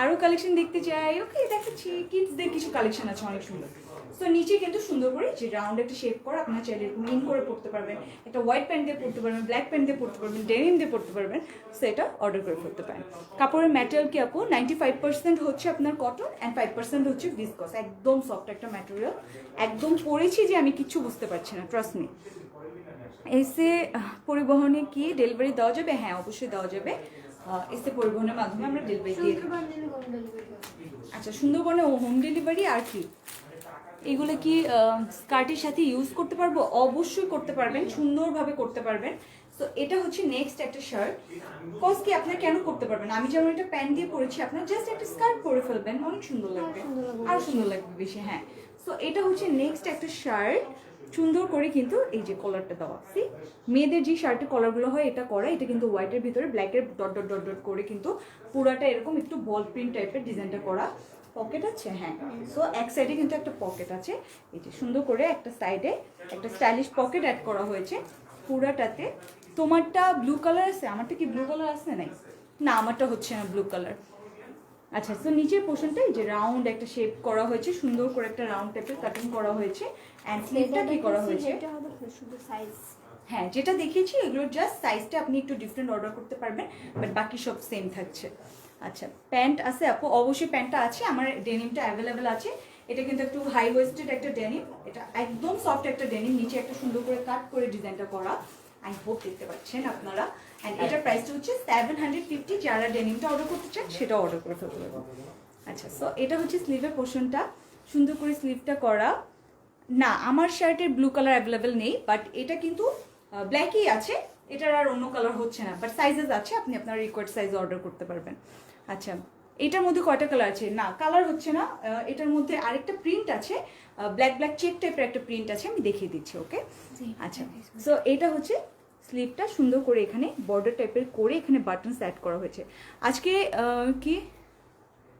আরও কালেকশন দেখতে চাই, ওকে দেখাচ্ছি। কিডসদের কিছু কালেকশন আছে অনেক সুন্দর। সো নিচে কিন্তু সুন্দর করে যে রাউন্ড একটা শেপ করা, আপনার চাইলে এরকম ইন করে পড়তে পারবেন, একটা হোয়াইট প্যান্ট দিয়ে পড়তে পারবেন, ব্ল্যাক প্যান্ট দিয়ে পড়তে পারবেন, ডেনিম দিয়ে পড়তে পারবেন। সো এটা অর্ডার করে ফেলতে পারেন। কাপড়ের ম্যাটেরিয়াল কি আপু 95% হচ্ছে আপনার কটন অ্যান্ড 5% হচ্ছে ভিসকস। একদম সফট একটা ম্যাটেরিয়াল, একদম পরেছি যে আমি কিচ্ছু বুঝতে পারছি না, ট্রাস্ট মি। এসে পরিবহনে কি ডেলিভারি দেওয়া যাবে? হ্যাঁ, অবশ্যই দেওয়া যাবে। এসে পরিবহনের মাধ্যমে আমরা ডেলিভারি দিয়ে দিই। আচ্ছা, সুন্দরবনে হোম ডেলিভারি। আর কি এগুলো কি স্কার্টের সাথে ইউজ করতে পারবো? অবশ্যই করতে পারবেন, সুন্দরভাবে করতে পারবেন। সো এটা হচ্ছে নেক্সট একটা শার্ট। কজ কি আপনার কেন করতে পারবেন? আমি যেমন এটা প্যান্ট দিয়ে পরেছি, আপনার জাস্ট একটা স্কার্ট পরে ফেলবেন, অনেক সুন্দর লাগবে, আরো সুন্দর লাগবে বেশি। হ্যাঁ, সো এটা হচ্ছে নেক্সট একটা শার্ট, সুন্দর করে কিন্তু এই যে কলারটা দেওয়া। সি মেয়েদের যে শার্টের কলারগুলো হয় এটা করা, এটা কিন্তু হোয়াইটের ভিতরে ব্ল্যাকের ডট ডট ডট ডট করে কিন্তু পুরাটা এরকম একটু বল প্রিন্ট টাইপের ডিজাইনটা করা। পকেট আছে, হ্যাঁ। সো এক সাইডে কিন্তু একটা পকেট আছে, এই যে সুন্দর করে একটা সাইডে একটা স্টাইলিশ পকেট অ্যাড করা হয়েছে পুরাটাতে। তোমারটা ব্লু কালার আছে, আমারটা কি ব্লু কালার আছে? নাই, না আমারটা হচ্ছে না ব্লু কালার। আচ্ছা, তো নিচের পোর্শনটা এই যে রাউন্ড একটা শেপ করা হয়েছে, সুন্দর করে একটা রাউন্ড টাইপের কাটিং করা হয়েছে। অ্যান্ড স্লিভটা কি করা হয়েছে? এটা হবে শুধু সাইজ। হ্যাঁ, যেটা দেখিয়েছি এগুলোর জাস্ট সাইজটা আপনি একটু ডিফারেন্ট অর্ডার করতে পারবেন, বাট বাকি সব সেম থাকছে। আচ্ছা, প্যান্ট আছে আপু? অবশ্যই প্যান্টটা আছে, আমার ডেনিমটা অ্যাভেলেবেল আছে। এটা কিন্তু একটু হাই ওয়েস্টেড একটা ডেনিম, এটা একদম সফট একটা ডেনিম, নিচে একটা সুন্দর করে কাট করে ডিজাইনটা করা। আই হোপ দেখতে পাচ্ছেন আপনারা। অ্যান্ড এটার প্রাইসটা হচ্ছে 750। যারা ডেনিমটা অর্ডার করতে চান সেটা অর্ডার করে ফেলতে পারবো। আচ্ছা, সো এটা হচ্ছে স্লিভের পোর্শনটা, সুন্দর করে স্লিভটা করা। না, আমার শার্টের ব্লু কালার অ্যাভেলেবেল নেই, বাট এটা কিন্তু ব্ল্যাকই আছে, এটার আর অন্য কালার হচ্ছে না, বাট সাইজেস আছে, আপনি আপনার রিকোয়ার্ড সাইজ অর্ডার করতে পারবেন। আচ্ছা, এটার মধ্যে কয়টা কালার আছে? না, কালার হচ্ছে না। এটার মধ্যে আরেকটা প্রিন্ট আছে, ব্ল্যাক ব্ল্যাক চেক টাইপের একটা প্রিন্ট আছে, আমি দেখিয়ে দিচ্ছি। ওকে, আচ্ছা। সো এটা হচ্ছে স্লিভটা, সুন্দর করে এখানে বর্ডার টাইপের করে এখানে বাটনস অ্যাড করা হয়েছে। আজকে কি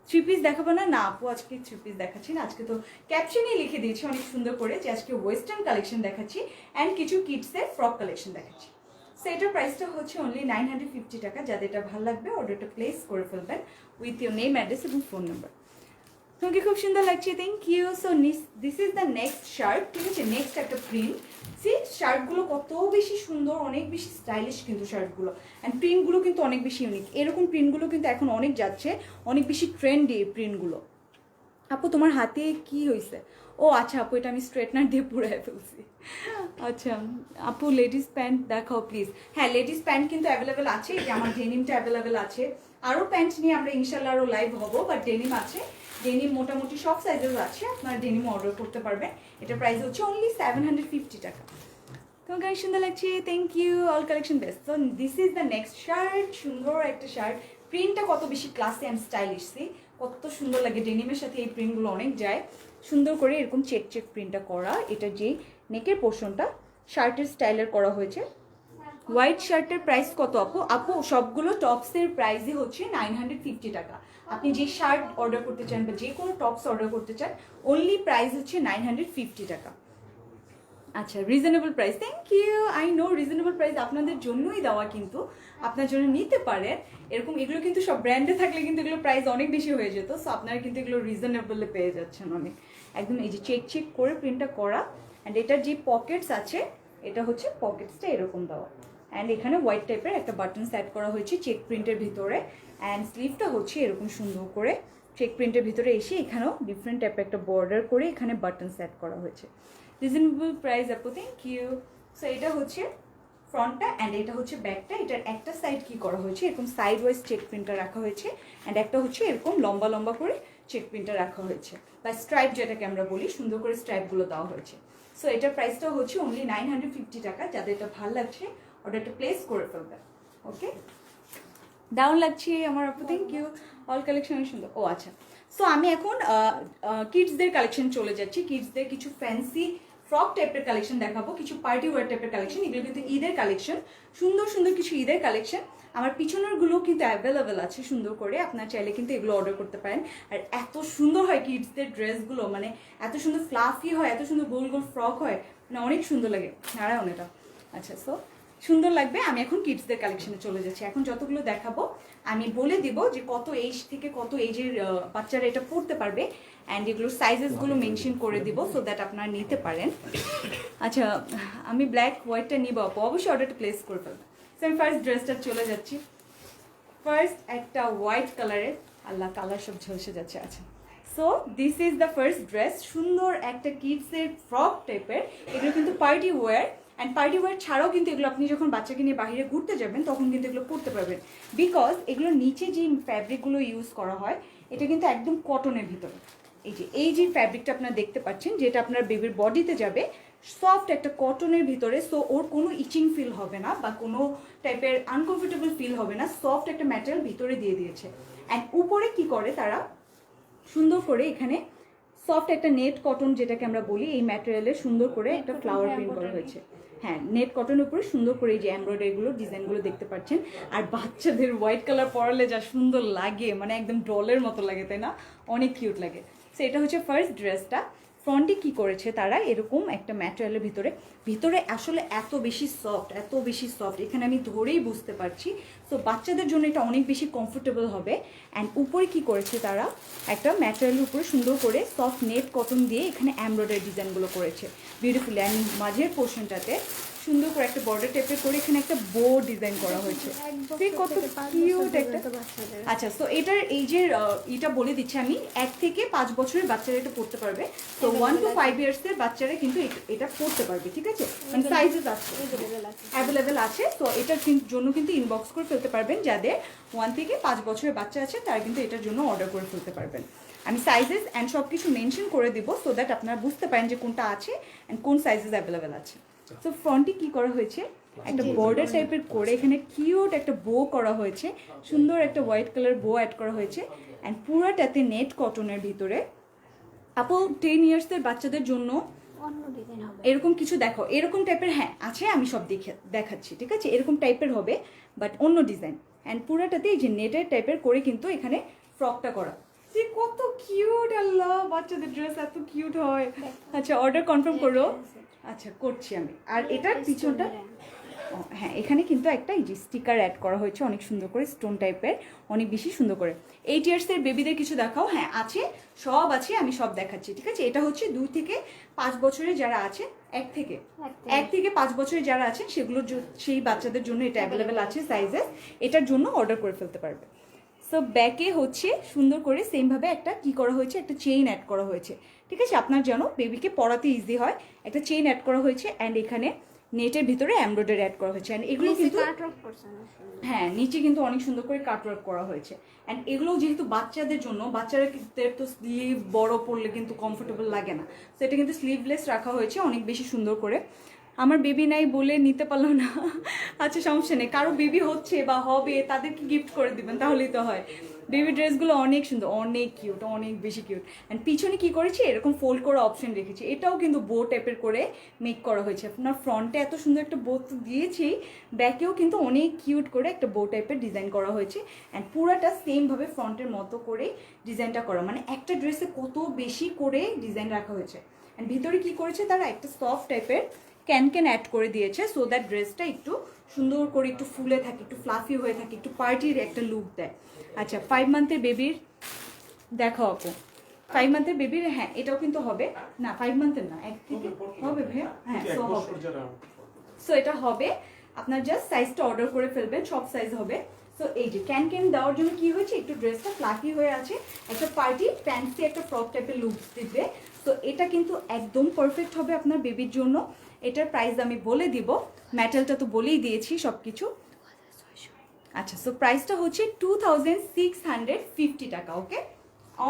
3 পিস দেখাবো না? না আপু, আজকে 3 পিস দেখাচ্ছি না, আজকে তো ক্যাপশনেই লিখে দিয়েছি অনেক সুন্দর করে যে আজকে ওয়েস্টার্ন কালেকশন দেখাচ্ছি অ্যান্ড কিছু কিডসের ফ্রক কালেকশন দেখাচ্ছি। সো এটার প্রাইসটা হচ্ছে অনলি 950 টাকা। যাদের এটা ভালো লাগবে অর্ডারটা প্লেস করে ফেলবেন উইথ ইউর নেম, অ্যাড্রেস এবং ফোন নাম্বার। তোমাকে খুব সুন্দর লাগছে, thank you. So this is the next shirt, ঠিক আছে? নেক্সট একটা প্রিন্ট। সি শার্টগুলো কত বেশি সুন্দর, অনেক বেশি স্টাইলিশ কিন্তু শার্টগুলো, অ্যান্ড প্রিন্টগুলো কিন্তু অনেক বেশি ইউনিক। এরকম প্রিন্টগুলো কিন্তু এখন অনেক যাচ্ছে, অনেক বেশি ট্রেন্ডি এই প্রিন্টগুলো। আপু তোমার হাতে কি হয়েছে? ও আচ্ছা আপু, এটা আমি স্ট্রেটনার দিয়ে পুরাই ফেলছি। আচ্ছা আপু, লেডিস প্যান্ট দেখাও প্লিজ। হ্যাঁ, লেডিস প্যান্ট কিন্তু অ্যাভেলেবেল আছে, যে আমার ডেনিমটা অ্যাভেলেবেল আছে। আরও প্যান্ট নিয়ে আমরা ইনশাল্লাহ আরও লাইভ হবো, বাট ডেনিম আছে, ডেনিম মোটামুটি সব সাইজেস আছে, আপনারা ডেনিম অর্ডার করতে পারবেন। এটার প্রাইস হচ্ছে অনলি 750 টাকা। তোমাকে অনেক সুন্দর লাগছে, thank you. All collection best. So this is the next shirt, সুন্দর একটা শার্ট। প্রিন্টটা কত বেশি ক্লাসি অ্যান্ড স্টাইলিশ, সি কত সুন্দর লাগে, ডেনিমের সাথে এই প্রিন্টগুলো অনেক যায়। সুন্দর করে এরকম চেক চেক প্রিন্টটা করা, এটা যেই নেকের পোর্শনটা শার্টের স্টাইলের করা হয়েছে। হোয়াইট শার্টের প্রাইস কত আপু? আপু সবগুলো টপসের প্রাইসই হচ্ছে 950 টাকা। আপনি যে শার্ট অর্ডার করতে চান বা যে কোনো টপস অর্ডার করতে চান, অনলি প্রাইস হচ্ছে 950 টাকা। আচ্ছা, reasonable price, thank you. I know reasonable price আপনাদের জন্যই দেওয়া, কিন্তু আপনার জন্য নিতে পারেন এরকম। এগুলো কিন্তু সব ব্র্যান্ডে থাকলে কিন্তু এগুলো প্রাইস অনেক বেশি হয়ে যেত। সো আপনারা কিন্তু এগুলো রিজনেবলে পেয়ে যাচ্ছেন অনেক, একদম এই যে চেক চেক করে প্রিন্টটা করা। অ্যান্ড এটার যে পকেটস আছে, এটা হচ্ছে পকেটসটা এরকম দেওয়া, অ্যান্ড এখানে হোয়াইট টাইপের একটা বাটন সেট করা হয়েছে চেক প্রিন্টের ভিতরে। অ্যান্ড স্লিভটা হচ্ছে এরকম সুন্দর করে চেক প্রিন্টের ভিতরে এসে এখানেও ডিফারেন্ট টাইপের একটা বর্ডার করে এখানে বাটন সেট করা হয়েছে। রিজনেবল প্রাইস আপু, থ্যাংক ইউ। সো এটা হচ্ছে ফ্রন্টটা অ্যান্ড এটা হচ্ছে ব্যাকটা। এটার একটা সাইড কি করা হয়েছে, এরকম সাইড ওয়াইজ চেক প্রিন্টটা রাখা হয়েছে, অ্যান্ড একটা হচ্ছে এরকম লম্বা লম্বা করে চেক প্রিন্টটা রাখা হয়েছে, বা স্ট্রাইপ যেটাকে আমরা বলি, সুন্দর করে স্ট্রাইপগুলো দেওয়া হয়েছে। সো এটার প্রাইসটা হচ্ছে অনলি 950 টাকা। যাদের এটা ভালো লাগছে অর্ডারটা প্লেস করে ফেলবেন। ওকে, দারুণ লাগছে আমার আপু, থ্যাংক ইউ। অল কালেকশন অনেক সুন্দর। ও আচ্ছা, সো আমি এখন কিডসদের কালেকশন চলে যাচ্ছি। কিডসদের কিছু ফ্যান্সি ফ্রক টাইপের কালেকশন দেখাবো, কিছু পার্টি ওয়ার টাইপের কালেকশন। এগুলো কিন্তু ঈদের কালেকশন, সুন্দর সুন্দর কিছু ঈদের কালেকশন। আমার পিছনেরগুলো কিন্তু অ্যাভেলেবেল আছে সুন্দর করে, আপনার চাইলে কিন্তু এগুলো অর্ডার করতে পারেন। আর এত সুন্দর হয় কিডসদের ড্রেসগুলো, মানে এত সুন্দর ফ্লাফি হয়, এত সুন্দর গোল গোল ফ্রক হয়, মানে অনেক সুন্দর লাগে। নারায়ণ এটা। আচ্ছা, সো সুন্দর লাগবে। আমি এখন কিডসদের কালেকশনে চলে যাচ্ছি। এখন যতগুলো দেখাবো আমি বলে দিব যে কত এজ থেকে কত এজের বাচ্চারা এটা পড়তে পারবে, অ্যান্ড এগুলোর সাইজেসগুলো মেনশন করে দিব সো দ্যাট আপনারা নিতে পারেন। আচ্ছা, আমি ব্ল্যাক হোয়াইটটা নিব আপু, অবশ্যই অর্ডারটা প্লেস করে ফেলবেন। সো আমি ফার্স্ট ড্রেসটা চলে যাচ্ছি। ফার্স্ট একটা হোয়াইট কালারের, আল্লাহ কালার সব ঝলসে যাচ্ছে। আচ্ছা, so this is the first dress. সুন্দর একটা কিডসের ফ্রক টাইপের, এগুলো কিন্তু party wear, and party wear ছাড়াও কিন্তু এগুলো আপনি যখন বাচ্চাকে নিয়ে বাইরে ঘুরতে যাবেন তখন কিন্তু এগুলো পরতে পারবেন, বিকজ এগুলোর নিচে যে ফ্যাব্রিকগুলো ইউজ করা হয় এটা কিন্তু একদম কটনের ভিতরে। এই যে ফ্যাব্রিকটা আপনারা দেখতে পাচ্ছেন, যেটা আপনার বেবির বডিতে যাবে, সফট একটা কটনের ভিতরে, সো ওর কোনো ইচিং ফিল হবে না বা কোনো টাইপের আনকমফোর্টেবল ফিল হবে না। সফট একটা ম্যাটেরিয়াল ভিতরে দিয়ে দিয়েছে, অ্যান্ড উপরে কি করে তারা সুন্দর করে এখানে সফট একটা নেট কটন যেটাকে আমরা বলি, এই ম্যাটেরিয়ালে সুন্দর করে একটা ফ্লাওয়ার প্রিন্ট করা হয়েছে। হ্যাঁ, নেট কটনের উপরে সুন্দর করে এই যে এমব্রয়ডারিগুলো ডিজাইনগুলো দেখতে পাচ্ছেন। আর বাচ্চাদের হোয়াইট কালার পরালে যা সুন্দর লাগে, মানে একদম ডলের মতো লাগে, তাই না? অনেক কিউট লাগে। সো এটা হচ্ছে ফার্স্ট ড্রেসটা। ফ্রন্টে কি করেছে তারা এরকম একটা ম্যাটেরিয়ালের ভিতরে আসলে এত বেশি সফট, এখানে আমি ধরেই বুঝতে পারছি। সো বাচ্চাদের জন্য এটা অনেক বেশি কমফোর্টেবল হবে। অ্যান্ড উপরে কি করেছে তারা একটা ম্যাটেরিয়ালের উপরে সুন্দর করে সফট নেট কটন দিয়ে এখানে এমব্রয়ডারি ডিজাইনগুলো করেছে বিউটিফুলি। অ্যান্ড মাঝের পোর্শনটাতে সুন্দর করে একটা বর্ডার টাইপের করে এখানে একটা বো ডিজাইন করা হয়েছে। কত কিউট একটা। আচ্ছা, সো এটার এই যে এটা বলে দিচ্ছি আমি, 1 থেকে 5 বছরের বাচ্চারা এটা পড়তে পারবে। তো 1 to 5 ইয়ার্সের বাচ্চারা কিন্তু এটা পড়তে পারবে, ঠিক আছে? মানে সাইজেস আছে, অ্যাভেলেবেল আছে। তো এটার জন্য কিন্তু ইনবক্স করে ফেলতে পারবেন। যাদের 1 থেকে 5 বছরের বাচ্চা আছে তারা কিন্তু এটার জন্য অর্ডার করে ফেলতে পারবেন। আমি সাইজেস অ্যান্ড সব কিছু মেনশন করে দিব সো দ্যাট আপনারা বুঝতে পারেন যে কোনটা আছে অ্যান্ড কোন সাইজেস অ্যাভেলেবেল আছে। সো ফ্রন্টে কি করা হয়েছে, একটা বর্ডার টাইপের করে এখানে কিউট একটা বো করা হয়েছে, সুন্দর একটা হোয়াইট কালার বো অ্যাড করা হয়েছে। অ্যান্ড পুরাটাতে নেট কটনের ভিতরে। আপু 10 ইয়ার্সের বাচ্চাদের জন্য এরকম কিছু দেখো, এরকম টাইপের, হ্যাঁ আছে, আমি সব দেখাচ্ছি, ঠিক আছে? এরকম টাইপের হবে বাট অন্য ডিজাইন। অ্যান্ড পুরাটাতে এই যে নেটের টাইপের করে কিন্তু এখানে ফ্রকটা করা। কত কিউট, আল্লাহ বাচ্চাদের ড্রেস এত কিউট হয়। আচ্ছা, অর্ডার কনফার্ম করো। আচ্ছা, করছি আমি। আর এটার পিছনটা, হ্যাঁ এখানে কিন্তু একটা এই যে স্টিকার অ্যাড করা হয়েছে অনেক সুন্দর করে, স্টোন টাইপের, অনেক বেশি সুন্দর করে। 8 ইয়ার্সের বেবিদের কিছু দেখাও। হ্যাঁ আছে, সব আছে, আমি সব দেখাচ্ছি, ঠিক আছে? এটা হচ্ছে 2 থেকে 5 বছরের যারা আছে, 1 থেকে 5 বছরের যারা আছেন সেগুলোর সেই বাচ্চাদের জন্য এটা অ্যাভেলেবেল আছে সাইজেস। এটার জন্য অর্ডার করে ফেলতে পারবে। সো ব্যাকে হচ্ছে সুন্দর করে সেমভাবে একটা কি করা হয়েছে, একটা চেইন অ্যাড করা হয়েছে, ঠিক আছে? আপনার যেন বেবিকে পড়াতে ইজি হয়, একটা চেইন অ্যাড করা হয়েছে। অ্যান্ড এখানে নেটের ভিতরে এমব্রয়ডারি অ্যাড করা হয়েছে। অ্যান্ড এগুলো কিন্তু হ্যাঁ নিচে কিন্তু অনেক সুন্দর করে কাটওয়ার্ক করা হয়েছে। অ্যান্ড এগুলো যেহেতু বাচ্চাদের জন্য, বাচ্চারা তো স্লিভ বড় পরলে কিন্তু কমফোর্টেবল লাগে না, তো এটা কিন্তু স্লিভলেস রাখা হয়েছে অনেক বেশি সুন্দর করে। আমার বেবি নাই বলে নিতে পারলো না, আচ্ছা সমস্যা নেই, কারো বেবি হচ্ছে বা হবে তাদেরকে গিফট করে দিবেন তাহলেই তো হয়। বেবি ড্রেসগুলো অনেক সুন্দর, অনেক কিউট, অনেক বেশি কিউট। অ্যান্ড পিছনে কি করেছি, এরকম ফোল্ড করা অপশন রেখেছি, এটাও কিন্তু বো টাইপের করে মেক করা হয়েছে। আপনার ফ্রন্টে এত সুন্দর একটা বো তো দিয়েছি, ব্যাকেও কিন্তু অনেক কিউট করে একটা বো টাইপের ডিজাইন করা হয়েছে। অ্যান্ড পুরাটা সেমভাবে ফ্রন্টের মতো করে ডিজাইনটা করা, মানে একটা ড্রেসে কত বেশি করে ডিজাইন রাখা হয়েছে। অ্যান্ড ভিতরে কি করেছে তারা, একটা সফট টাইপের ক্যান অ্যাড করে দিয়েছে সো দ্যাট ড্রেসটা একটু সুন্দর করে একটু ফুলে থাকে, একটু ফ্লাফি হয়ে থাকে, একটু পার্টির একটা লুক দেয়। আচ্ছা, 5 মান্থের বেবির দেখাও আপু। 5 মান্থের বেবির, হ্যাঁ এটাও কিন্তু হবে না, 5 মান্থের না, 1 থেকে হবে ভাইয়া, হ্যাঁ সো হবে। সো এটা হবে, আপনার জাস্ট সাইজটা অর্ডার করে ফেলবেন, সব সাইজ হবে। সো এই যে ক্যান দেওয়ার জন্য কি হয়েছে, একটু ড্রেসটা ফ্লাফি হয়ে আছে, একটা পার্টি ফ্যান্সি একটা ফ্রক টাইপের লুক দিবে। সো এটা কিন্তু একদম পারফেক্ট হবে আপনার বেবির জন্য। এটার প্রাইস আমি বলে দিব, ম্যাটেরিয়ালটা তো বলেই দিয়েছি সব কিছু। আচ্ছা, সো প্রাইসটা হচ্ছে 2650 টাকা। ওকে,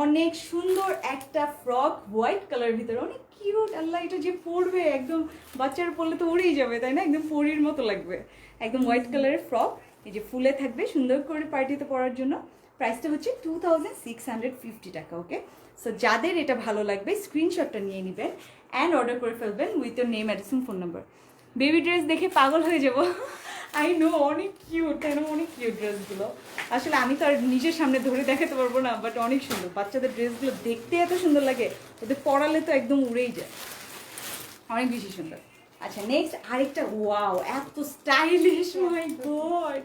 অনেক সুন্দর একটা ফ্রক হোয়াইট কালারের ভিতরে, অনেক কিউট, আল্লাহ এটা যে পরবে একদম বাচ্চারা পরলে তো উড়েই যাবে, তাই না? একদম পরীর মতো লাগবে, একদম হোয়াইট কালারের ফ্রক, এই যে ফুলে থাকবে সুন্দর করে পার্টিতে পরার জন্য। প্রাইসটা হচ্ছে 2650 টাকা। ওকে, সো যাদের এটা ভালো লাগবে স্ক্রিনশটটা নিয়ে নেবেন অ্যান্ড অর্ডার করে ফেলবেন with your name, address, phone number. Baby dress দেখে পাগল হয়ে যাবো, আই নো, অনেক কিউট, তাই না? অনেক কিউট ড্রেসগুলো, আসলে আমি তো আর নিজের সামনে ধরে দেখাতে পারবো না, বাট অনেক সুন্দর। বাচ্চাদের ড্রেসগুলো দেখতে এত সুন্দর লাগে, ওদের পরালে তো একদম উড়েই যায়, অনেক বেশি সুন্দর। আচ্ছা নেক্সট আরেকটা, ওয়াও এত স্টাইলিশ, মাই গড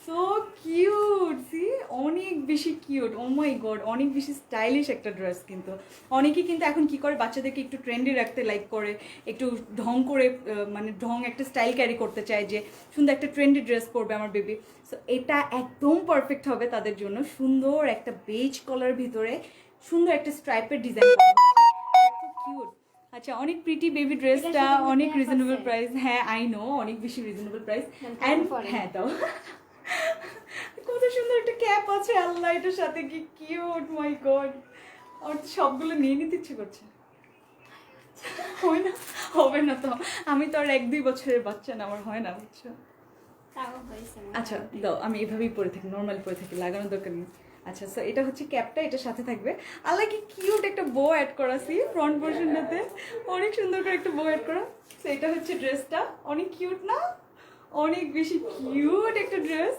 সো কিউট, সি অনেক বেশি কিউট, ও মাই গড অনেক বেশি স্টাইলিশ একটা ড্রেস। কিন্তু অনেকেই কিন্তু এখন কি করে, বাচ্চাদেরকে একটু ট্রেন্ডি রাখতে লাইক করে, একটু ঢং করে মানে ঢং একটা স্টাইল ক্যারি করতে চায় যে সুন্দর একটা ট্রেন্ডি ড্রেস পরবে আমার বেবি। সো এটা একদম পারফেক্ট হবে তাদের জন্য। সুন্দর একটা বেজ কলার ভিতরে সুন্দর একটা স্ট্রাইপের ডিজাইন করা হয়েছে, কিউট। আচ্ছা অনেক প্রিটি বেবি ড্রেসটা, অনেক রিজনেবল প্রাইস। হ্যাঁ আই নো, অনেক বেশি রিজনেবল প্রাইস। অ্যান্ড হ্যাঁ দাও, কত সুন্দর একটা ক্যাপ আছে, আল্লাহ এটার সাথে কি কিউট, মাই গড। আমার তো সবগুলো নিয়ে নিতে ইচ্ছে করছে। হয় না, হবে না তো, আমি তো আর 1-2 বছরের বাচ্চা না, আমার হয় না বুঝছো। আচ্ছা দাও, আমি এভাবেই পরে থাকি, নর্মাল পরে থাকি, লাগানোর দরকার নেই। আচ্ছা সো এটা হচ্ছে ক্যাপটা, এটার সাথে থাকবে আল্লাহ কি কিউট একটা বো অ্যাড করা, সি ফ্রন্ট পোর্শনটাতে অনেক সুন্দর করে একটা বো অ্যাড করা। সো এটা হচ্ছে ড্রেসটা, অনেক কিউট না, অনেক বেশি কিউট একটা ড্রেস।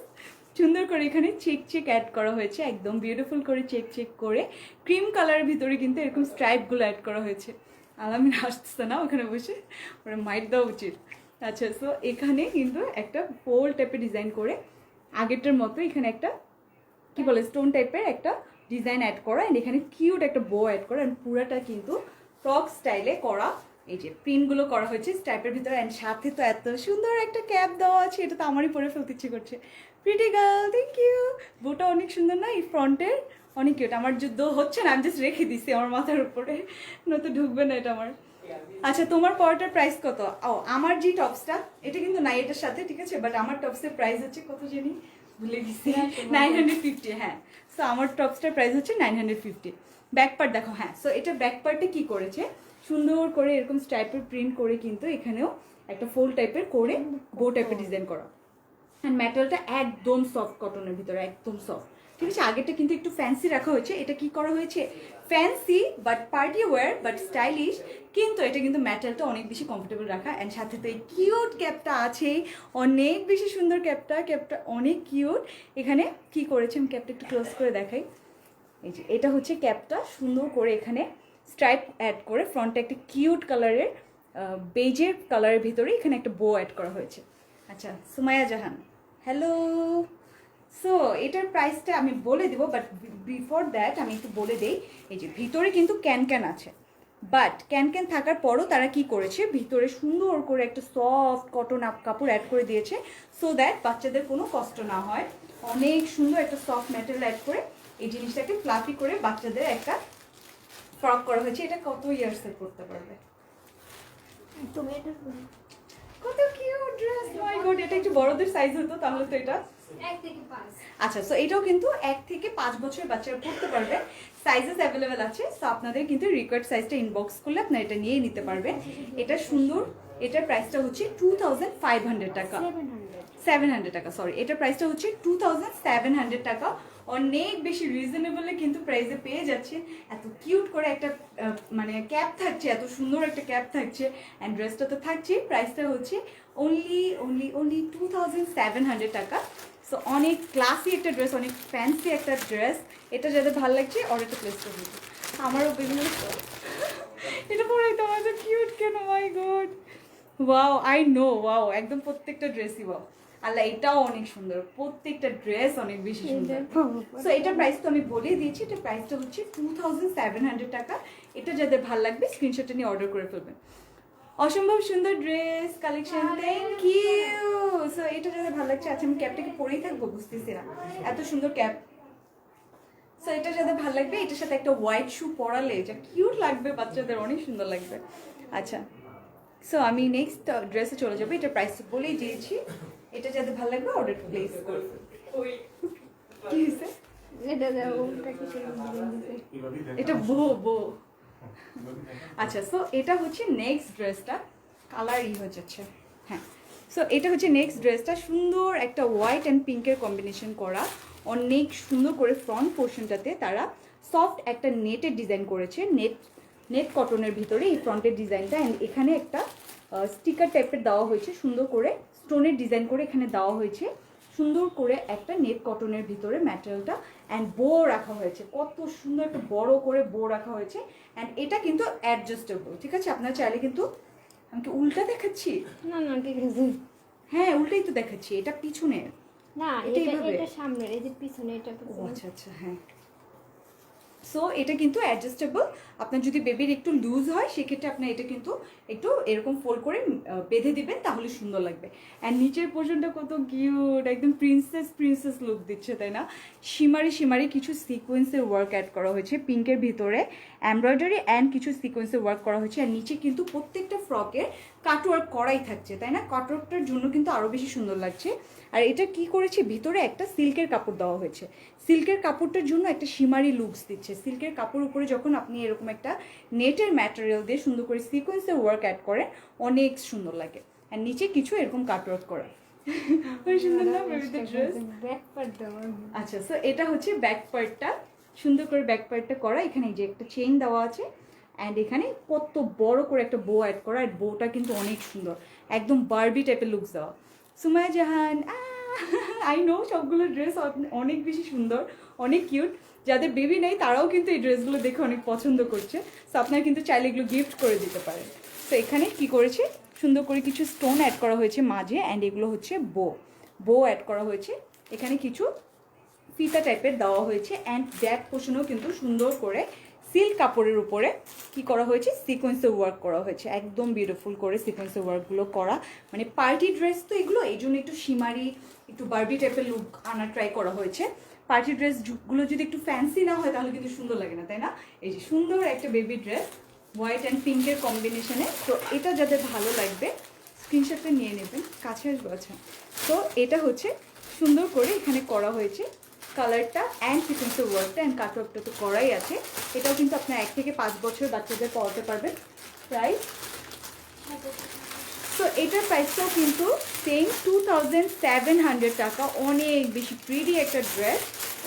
সুন্দর করে এখানে চেক চেক অ্যাড করা হয়েছে, একদম বিউটিফুল করে চেক চেক করে ক্রিম কালারের ভিতরে কিন্তু এরকম স্ট্রাইপগুলো অ্যাড করা হয়েছে। আলামিন আসতেছে না ওখানে বসে, ওরা মাইট দেওয়া উচিত। আচ্ছা সো এখানে কিন্তু একটা ফোল টাইপের ডিজাইন করে আগেরটার মতো এখানে একটা কি বলে স্টোন টাইপের একটা ডিজাইন অ্যাড করা, অ্যান্ড এখানে কিউট একটা বো অ্যাড করা, অ্যান্ড পুরাটা কিন্তু ফ্রক স্টাইলে করা। এই যে প্রিন্টগুলো করা হয়েছে স্টাইপের ভিতরে, অ্যান্ড সাথে তো এত সুন্দর একটা ক্যাপ দেওয়া আছে, এটা তো আমারই পরে ফেলতে ইচ্ছে করছে। Pretty girl, thank you. বোটা অনেক সুন্দর না, এই ফ্রন্টের অনেক কিউট। আমার যুদ্ধ হচ্ছে না, আমি জাস্ট রেখে দিছি আমার মাথার উপরে, নয়তো ঢুকবে না এটা আমার। আচ্ছা তোমার পরটার প্রাইস কত? ও আমার যে টপসটা, এটা কিন্তু নাই এটার সাথে, ঠিক আছে, বাট আমার টপসের প্রাইস হচ্ছে কত জানি ভুলে গেছি, 950। হ্যাঁ সো আমার টপসটার প্রাইস হচ্ছে 950। ব্যাক পার্ট দেখো, হ্যাঁ সো এটা ব্যাক পার্টে কি করেছে, সুন্দর করে এরকম স্টাইপের প্রিন্ট করে কিন্তু এখানেও একটা ফোল টাইপের করে বো টাইপের ডিজাইন করা, অ্যান্ড ম্যাটেরিয়ালটা একদম সফট কটনের ভিতরে, একদম সফট, ঠিক আছে। আগেরটা কিন্তু একটু ফ্যান্সি রাখা হয়েছে, এটা কি করা হয়েছে fancy but party wear but stylish, কিন্তু এটা কিন্তু ম্যাটেরিয়ালটা অনেক বেশি কমফোর্টেবল রাখা, অ্যান্ড সাথে তো এই কিউট ক্যাপটা আছেই, অনেক বেশি সুন্দর ক্যাপটা, ক্যাপটা অনেক কিউট। এখানে কি করেছে আমি ক্যাপটা একটু ক্লোজ করে দেখাই, এই যে এটা হচ্ছে ক্যাপটা, সুন্দর করে এখানে স্ট্রাইপ অ্যাড করে ফ্রন্টে একটা কিউট কালারের বেজের কালারের ভিতরে এখানে একটা বো অ্যাড করা হয়েছে। আচ্ছা সুমাইয়া জাহান, হ্যালো। সো এটার প্রাইসটা আমি বলে দেবো, বাট বিফোর দ্যাট আমি একটু বলে দেই, এই যে ভিতরে কিন্তু ক্যান ক্যান আছে, বাট ক্যান ক্যান থাকার পরও তারা কি করেছে, ভিতরে সুন্দর করে একটা সফট কটন কাপড় অ্যাড করে দিয়েছে, সো দ্যাট বাচ্চাদের কোনো কষ্ট না হয়। অনেক সুন্দর একটা সফট ম্যাটেরিয়াল অ্যাড করে এই জিনিসটাকে ফ্লাফি করে বাচ্চাদের একটা ফ্রক করা হয়েছে। এটা কত ইয়ার্সের করতে পারবে তুমি এটা কত কিউট ড্রেস, মাই গড। এটা একটু বড়দের সাইজ হতো তাহলে তো এটা 1 থেকে 5। আচ্ছা সো এটাও কিন্তু 1 থেকে 5 বছরের বাচ্চারা পড়তে পারবে, সাইজেস অ্যাভেলেবেল আছে। সো আপনাদের কিন্তু রিকোয়ার্ড সাইজটা ইনবক্স করলে আপনারা এটা নিয়ে নিতে পারবেন। এটা সুন্দর, এটার প্রাইসটা হচ্ছে 2500 টাকা, 700 টাকা, সরি এটার প্রাইসটা হচ্ছে 2700 টাকা। অনেক বেশি রিজনেবলে কিন্তু প্রাইসে পেয়ে যাচ্ছে। এত কিউট করে একটা মানে ক্যাপ থাকছে, এত সুন্দর একটা ক্যাপ থাকছে, অ্যান্ড ড্রেসটা তো থাকছে, প্রাইসটা হচ্ছে অনলি 2700 টাকা। সো অনেক ক্লাসি একটা ড্রেস, অনেক ফ্যান্সি একটা ড্রেস। এটা যাদের ভালো লাগছে অর্ডারটা প্লেস করে দিতে। আমারও বিভিন্ন এটা পরে তো আমার কিউট কেন, my god, wow I know, wow একদম প্রত্যেকটা ড্রেসই ওয়াও। আল্লাহ এটাও অনেক সুন্দর, প্রত্যেকটা ড্রেস অনেক বেশি সুন্দর। সো এটার প্রাইস তো আমি বলেই দিয়েছি, এটার প্রাইসটা হচ্ছে 2700 টাকা। এটা যাদের ভালো লাগবে স্ক্রিনশটটা নিয়ে অর্ডার করে ফেলবেন। অসম্ভব সুন্দর dress collection, thank you. So এটা যাদের ভালো লাগছে, আচ্ছা আমি ক্যাপটাকে পরেই থাকবো বুঝতেছি না, এত সুন্দর ক্যাপ। সো এটা যাদের ভালো লাগবে, এটার সাথে একটা হোয়াইট শু পরালে যা কিউট লাগবে, বাচ্চাদের অনেক সুন্দর লাগবে। আচ্ছা সো আমি নেক্সট ড্রেসে চলে যাবো, এটার প্রাইস বলেই দিয়েছি। এটা যাদের ভালো লাগবে অর্ডার প্লেস করবে। কি হয়েছে? এটা দাও, ওটা কি ছিল দিতে। এটা বো। আচ্ছা সো এটা হচ্ছে নেক্সট ড্রেসটা, কালার হয়ে যাচ্ছে, হ্যাঁ সো এটা হচ্ছে নেক্সট ড্রেসটা, সুন্দর একটা হোয়াইট অ্যান্ড পিঙ্কের কম্বিনেশন করা, অনেক সুন্দর করে ফ্রন্ট পোর্শনটাতে তারা সফট একটা নেটের ডিজাইন করেছে, নেট কটনের ভিতরে এই ফ্রন্টের ডিজাইনটা, অ্যান্ড এখানে একটা স্টিকার টাইপের দেওয়া হয়েছে, সুন্দর করে স্টোনের ডিজাইন করে এখানে দেওয়া হয়েছে, সুন্দর করে একটা নেট কটনের ভিতরে ম্যাটেরিয়ালটা, অ্যান্ড বো রাখা হয়েছে, কত সুন্দর একটা বড় করে বো রাখা হয়েছে। অ্যান্ড এটা কিন্তু অ্যাডজাস্টেবল, ঠিক আছে, আপনারা চাইলে কিন্তু আমি কি উল্টা দেখাচ্ছি? না না ঠিক আছে। হ্যাঁ উল্টাই তো দেখাচ্ছি, এটা পিছনের। না এটা এটা এইভাবে? এটা সামনের, এই যে পিছনে এটা ও পিছনে। আচ্ছা আচ্ছা, হ্যাঁ। সো এটা কিন্তু অ্যাডজাস্টেবল। আপনার যদি বেবির একটু লুজ হয় সেক্ষেত্রে আপনার এটা কিন্তু একটু এরকম ফোল্ড করে বেঁধে দিবেন, তাহলে সুন্দর লাগবে। অ্যান্ড নিচের পোর্শনটা কত কিউট, একদম প্রিন্সেস প্রিন্সেস লুক দিচ্ছে, তাই না? শিমারি শিমারি কিছু সিকোয়েন্সের ওয়ার্ক অ্যাড করা হয়েছে পিঙ্কের ভিতরে, এমব্রয়ডারি অ্যান্ড কিছু সিকোয়েন্সের ওয়ার্ক করা হয়েছে। আর নিচে কিন্তু প্রত্যেকটা ফ্রকের কাটওয়ার্ক করাই থাকছে, তাই না? কাটওয়ার্কটার জন্য কিন্তু আরও বেশি সুন্দর লাগছে। আর এটা কি করেছে, ভিতরে একটা সিল্কের কাপড় দেওয়া হয়েছে। সিল্কের কাপড়টার জন্য একটা শিমারি লুকস দিচ্ছে। সিল্কের কাপড় উপরে যখন আপনি এরকম একটা নেটের ম্যাটেরিয়াল দিয়ে সুন্দর করে সিকোয়েন্সের ওয়ার্ক অ্যাড করেন, অনেক সুন্দর লাগে। আর নিচে কিছু এরকম কাটওয়ার্ক করা, খুবই সুন্দর না বেবিদের ড্রেস? ব্যাক পার্ট দেওয়া। আচ্ছা, সো এটা হচ্ছে ব্যাক পার্টটা, সুন্দর করে ব্যাক পার্টটা করা। এখানে এই যে একটা চেইন দেওয়া আছে, অ্যান্ড এখানে কত বড় করে একটা বো অ্যাড করা। আর বোটা কিন্তু অনেক সুন্দর, একদম বারবি টাইপের লুকস দেওয়া। সুমায়া জাহান, আই নো সবগুলো ড্রেস অনেক বেশি সুন্দর, অনেক কিউট। যাদের বেবি নেই তারাও কিন্তু এই ড্রেসগুলো দেখে অনেক পছন্দ করছে। সো আপনারা কিন্তু চাইলে এগুলো গিফট করে দিতে পারেন। তো এখানে কি করেছে, সুন্দর করে কিছু স্টোন অ্যাড করা হয়েছে মাঝে, অ্যান্ড এগুলো হচ্ছে বো অ্যাড করা হয়েছে। এখানে কিছু ফিতা টাইপের দেওয়া হয়েছে, অ্যান্ড ব্যাক পোর্শনেও কিন্তু সুন্দর করে সিল্ক কাপড়ের উপরে কি করা হয়েছে, সিকোয়েন্সের ওয়ার্ক করা হয়েছে। একদম বিউটিফুল করে সিকোয়েন্সের ওয়ার্কগুলো করা, মানে পার্টি ড্রেস তো এগুলো, এই জন্য একটু শিমারি একটু বারবি টাইপের লুক আনার ট্রাই করা হয়েছে। পার্টি ড্রেসগুলো যদি একটু ফ্যান্সি না হয় তাহলে কিন্তু সুন্দর লাগে না, তাই না? এই যে সুন্দর একটা বেবি ড্রেস হোয়াইট অ্যান্ড পিঙ্কের কম্বিনেশনে। তো এটা যাদের ভালো লাগবে স্ক্রিনশটটা নিয়ে নেবেন, কাছে আসবো। আচ্ছা, তো এটা হচ্ছে সুন্দর করে এখানে করা হয়েছে কালারটা অ্যান্ড সিকোয়েন্সের ওয়ার্কটা, অ্যান্ড কাটওয়ার্কটা তো করাই আছে। এটাও কিন্তু আপনার 1 থেকে 5 বছর বাচ্চাদের পড়াতে পারবেন। প্রাইস, তো এটার প্রাইসটাও কিন্তু সেম 2700 টাকা। অনেক বেশি প্রিটি একটা ড্রেস,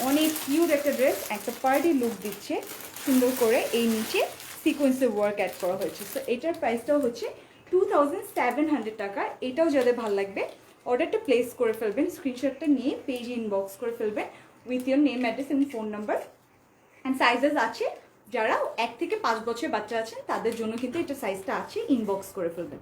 অনেক কিউট একটা ড্রেস, একটা পার্টি লুক দিচ্ছে সুন্দর করে। এই নিচে সিকোয়েন্সের ওয়ার্ক অ্যাড করা হয়েছে। সো এটার প্রাইসটাও হচ্ছে 2700 টাকা। এটাও যাদের ভালো লাগবে অর্ডারটা প্লেস করে ফেলবেন, স্ক্রিনশটটা নিয়ে পেজে ইনবক্স করে ফেলবেন with your name, address and phone number. And sizes আছে, যারা 1 থেকে 5 বছর বাচ্চা আছেন তাদের জন্য কিন্তু এটা সাইজটা আছে, ইনবক্স করে ফেলবেন।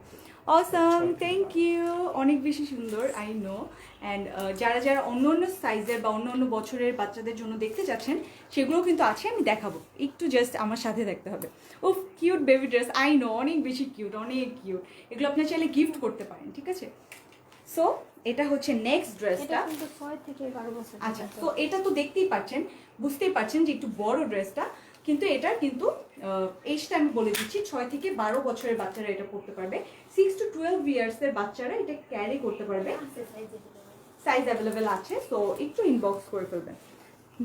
অসাম, থ্যাংক ইউ, অনেক বেশি সুন্দর, আই নো। অ্যান্ড যারা যারা অন্য অন্য সাইজের বা অন্য অন্য বছরের বাচ্চাদের জন্য দেখতে যাচ্ছেন সেগুলো কিন্তু আছে, আমি দেখাবো, একটু জাস্ট আমার সাথে দেখতে হবে। Oh cute baby dress, I know, অনেক বেশি কিউট, অনেক কিউট। এগুলো আপনি চাইলে গিফট করতে পারেন, ঠিক আছে? সো এটা হচ্ছে নেক্সট ড্রেসটা। এটা কিন্তু 6 থেকে 12 বছর। আচ্ছা, তো এটা তো দেখতেই পাচ্ছেন, বুঝতেই পারছেন যে একটু বড় ড্রেসটা, কিন্তু এটা কিন্তু এজটা আমি বলে দিচ্ছি, 6 থেকে 12 বছরের বাচ্চারা এটা পড়তে পারবে। 6 to 12 ইয়ার্সের বাচ্চারা এটা ক্যারি করতে পারবে, সাইজ অ্যাভেলেবেল আছে। সো একটু ইনবক্স করে ফেলবেন।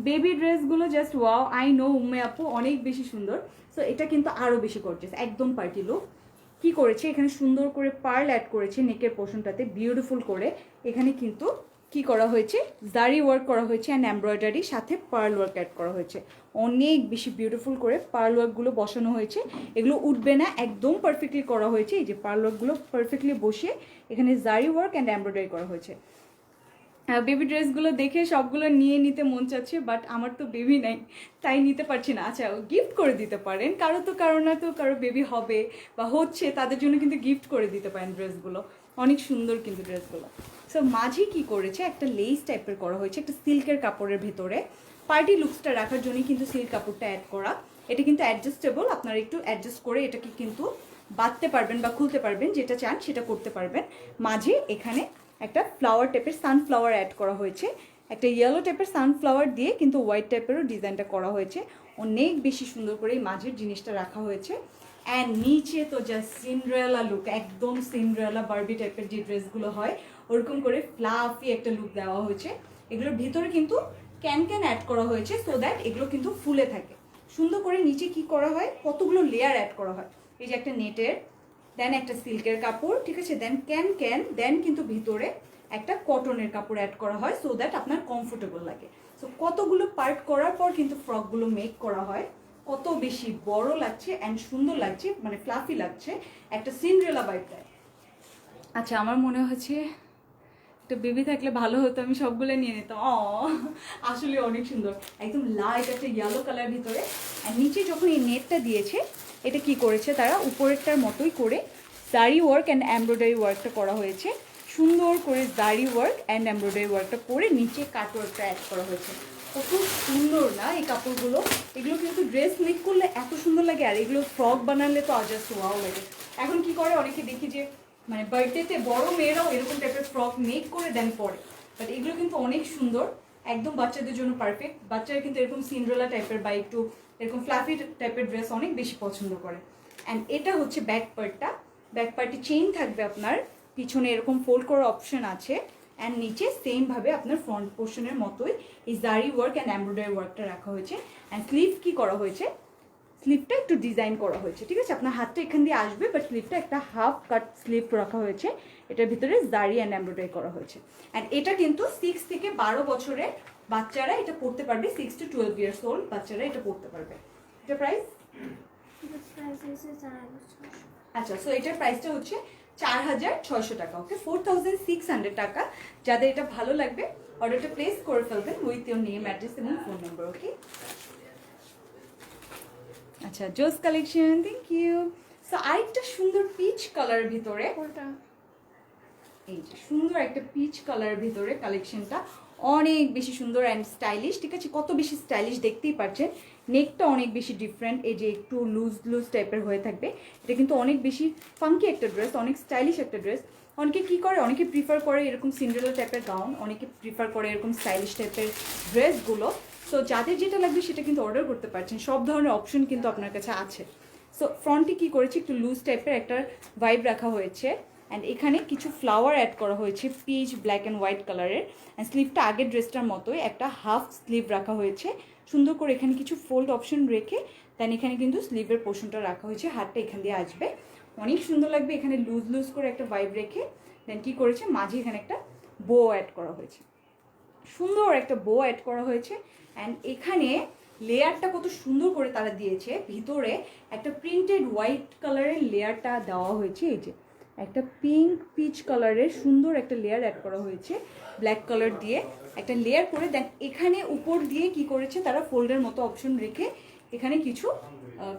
বেবি ড্রেসগুলো just wow, I no Umme আপু, অনেক বেশি সুন্দর। সো এটা কিন্তু আরও বেশি গর্জিয়াস, একদম পার্টি লুক। কি করেছে, এখানে সুন্দর করে পার্ল অ্যাড করেছে নেকের পোর্শনটাতে বিউটিফুল করে। এখানে কিন্তু কি করা হয়েছে, জারি ওয়ার্ক করা হয়েছে অ্যান্ড এমব্রয়ডারি, সাথে পার্ল ওয়ার্ক অ্যাড করা হয়েছে। অনেক বেশি বিউটিফুল করে পার্ল ওয়ার্কগুলো বসানো হয়েছে, এগুলো উঠবে না, একদম পারফেক্টলি করা হয়েছে। এই যে পার্ল ওয়ার্কগুলো পারফেক্টলি বসে এখানে জারি ওয়ার্ক অ্যান্ড এমব্রয়ডারি করা হয়েছে। বেবি ড্রেসগুলো দেখে সবগুলো নিয়ে নিতে মন চাচ্ছে, বাট আমার তো বেবি নাই, তাই নিতে পারছি না। আচ্ছা, গিফট করে দিতে পারেন, কারো তো কারো না তো কারো বেবি হবে বা হচ্ছে, তাদের জন্য কিন্তু গিফট করে দিতে পারেন ড্রেসগুলো, অনেক সুন্দর কিন্তু ড্রেসগুলো। সো মাঝে কি করেছে, একটা লেস টাইপের করা হয়েছে একটা সিল্কের কাপড়ের ভেতরে, পার্টি লুকসটা রাখার জন্যই কিন্তু সিল্ক কাপড়টা অ্যাড করা। এটা কিন্তু অ্যাডজাস্টেবল, আপনারা একটু অ্যাডজাস্ট করে এটাকে কিন্তু বাঁধতে পারবেন বা খুলতে পারবেন, যেটা চান সেটা করতে পারবেন। মাঝে এখানে একটা ফ্লাওয়ার টাইপের সানফ্লাওয়ার অ্যাড করা হয়েছে, একটা ইয়েলো টাইপের সানফ্লাওয়ার দিয়ে কিন্তু হোয়াইট টাইপেরও ডিজাইনটা করা হয়েছে। অনেক বেশি সুন্দর করে এই মাঝের জিনিসটা রাখা হয়েছে। অ্যান্ড নিচে তো জাস্ট সিন্ড্রেলা লুক, একদম সিন্ড্রেলা বারবি টাইপের যে ড্রেসগুলো হয় ওরকম করে ফ্লাফি একটা লুক দেওয়া হয়েছে। এগুলোর ভিতরে কিন্তু ক্যান অ্যাড করা হয়েছে, সো দ্যাট এগুলো কিন্তু ফুলে থাকে সুন্দর করে। নিচে কি করা হয়, কতগুলো লেয়ার অ্যাড করা হয়, এই যে একটা নেটের, দেন একটা সিল্কের কাপড়, ঠিক আছে, দেন ক্যান, দেন কিন্তু ভিতরে একটা কটনের কাপড় অ্যাড করা হয়, সো দ্যাট আপনার কমফোর্টেবল লাগে। সো কতগুলো পার্ট করার পর কিন্তু ফ্রকগুলো মেক করা হয়, কত বেশি বড় লাগছে অ্যান্ড সুন্দর লাগছে, মানে ফ্লাফি লাগছে, একটা সিন্ড্রেলা ভাইব দেয়। আচ্ছা, আমার মনে হচ্ছে একটা বেবি থাকলে ভালো হতো, আমি সবগুলো নিয়ে নিতাম। আসলে অনেক সুন্দর, একদম লাইট একটা ইয়েলো কালার ভিতরে। আর নিচে যখন এই নেটটা দিয়েছে, এটা কি করেছে তারা উপরেরটার মতোই করে জারি ওয়ার্ক অ্যান্ড এমব্রয়ডারি ওয়ার্কটা করা হয়েছে, সুন্দর করে জারি ওয়ার্ক অ্যান্ড এমব্রয়ডারি ওয়ার্কটা করে নিচে কাট ওয়ার্কটা অ্যাড করা হয়েছে। কত সুন্দর না এই কাপড়গুলো, এগুলো কিন্তু ড্রেস মেক করলে এত সুন্দর লাগে, আর এগুলো ফ্রক বানালে তো জাস্ট ওয়াও লাগে। এখন কি করে অনেকে দেখি যে মানে বার্থডেতে বড় মেয়েরাও এরকম টাইপের ফ্রক মেক করে দেন পরে, বাট এগুলো কিন্তু অনেক সুন্দর, একদম বাচ্চাদের জন্য পারফেক্ট। বাচ্চারা কিন্তু এরকম সিন্ড্রেলা টাইপের বা একটু এরকম ফ্লাফি টাইপের ড্রেস অনেক বেশি পছন্দ করে। অ্যান্ড এটা হচ্ছে ব্যাক পার্টটা, ব্যাক পার্টে চেইন থাকবে আপনার, পিছনে এরকম ফোল্ড করার অপশন আছে, অ্যান্ড নিচে সেমভাবে আপনার ফ্রন্ট পোর্শনের মতোই এই জারি ওয়ার্ক অ্যান্ড এমব্রয়ডারি ওয়ার্কটা রাখা হয়েছে। অ্যান্ড স্লিভ কি করা হয়েছে, স্লিভটা একটু ডিজাইন করা হয়েছে, ঠিক আছে, আপনার হাতটা এখান দিয়ে আসবে, বাট স্লিভটা একটা হাফ কাট স্লিভ রাখা হয়েছে, এটার ভিতরে জারি অ্যান্ড এমব্রয়ডারি করা হয়েছে। অ্যান্ড এটা কিন্তু 6 থেকে 12 বছরের বাচ্চারা এটা পড়তে পারবে, 6 to 12 ইয়ার্স ওল্ড বাচ্চারা এটা পড়তে পারবে। এটা প্রাইস, আচ্ছা, সো এটার প্রাইসটা হচ্ছে 4600 টাকা, ওকে, 4600 টাকা। যাদের এটা ভালো লাগবে অর্ডারটা প্লেস করে ফেলবেন উইথ ইউর নেম, অ্যাড্রেস এবং ফোন নাম্বার, ওকে। আচ্ছা, জোস কালেকশন, থ্যাংক ইউ। সো আরেকটা সুন্দর পিচ কালারের ভিতরে, কোনটা? এই যে সুন্দর একটা পিচ কালারের ভিতরে কালেকশনটা অনেক বেশি সুন্দর অ্যান্ড স্টাইলিশ, ঠিক আছে, কত বেশি স্টাইলিশ দেখতেই পাচ্ছেন। নেকটা অনেক বেশি ডিফারেন্ট, এই যে একটু লুজ লুজ টাইপের হয়ে থাকবে, এটা কিন্তু অনেক বেশি ফাঙ্কি একটা ড্রেস, অনেক স্টাইলিশ একটা ড্রেস। অনেকে কি করে, অনেকে প্রিফার করে এরকম সিন্ড্রেলা টাইপের গাউন, অনেকে প্রিফার করে এরকম স্টাইলিশ টাইপের ড্রেসগুলো। সো যাদের যেটা লাগবে সেটা কিন্তু অর্ডার করতে পারছেন, সব ধরনের অপশন কিন্তু আপনার কাছে আছে। সো ফ্রন্টে কি করেছি, একটু লুজ টাইপের একটা ভাইব রাখা হয়েছে, অ্যান্ড এখানে কিছু ফ্লাওয়ার অ্যাড করা হয়েছে পিচ, ব্ল্যাক অ্যান্ড হোয়াইট কালারের। অ্যান্ড স্লিভটা আগের ড্রেসটার মতোই একটা হাফ স্লিভ রাখা হয়েছে, সুন্দর করে এখানে কিছু ফোল্ড অপশন রেখে দেন এখানে কিন্তু স্লিভের পোর্শনটা রাখা হয়েছে, হাতটা এখান দিয়ে আসবে, অনেক সুন্দর লাগবে। এখানে লুজ লুজ করে একটা ভাইব রেখে দেন কি করেছে, মাঝে এখানে একটা বো অ্যাড করা হয়েছে, সুন্দর একটা বো অ্যাড করা হয়েছে। অ্যান্ড এখানে লেয়ারটা কত সুন্দর করে তারা দিয়েছে, ভিতরে একটা প্রিন্টেড হোয়াইট কালারের লেয়ারটা দেওয়া হয়েছে, এই যে একটা পিঙ্ক পিচ কালারের সুন্দর একটা লেয়ার অ্যাড করা হয়েছে, ব্ল্যাক কালার দিয়ে একটা লেয়ার করে দেন এখানে উপর দিয়ে কি করেছে তারা ফোল্ডের মতো অপশন রেখে এখানে কিছু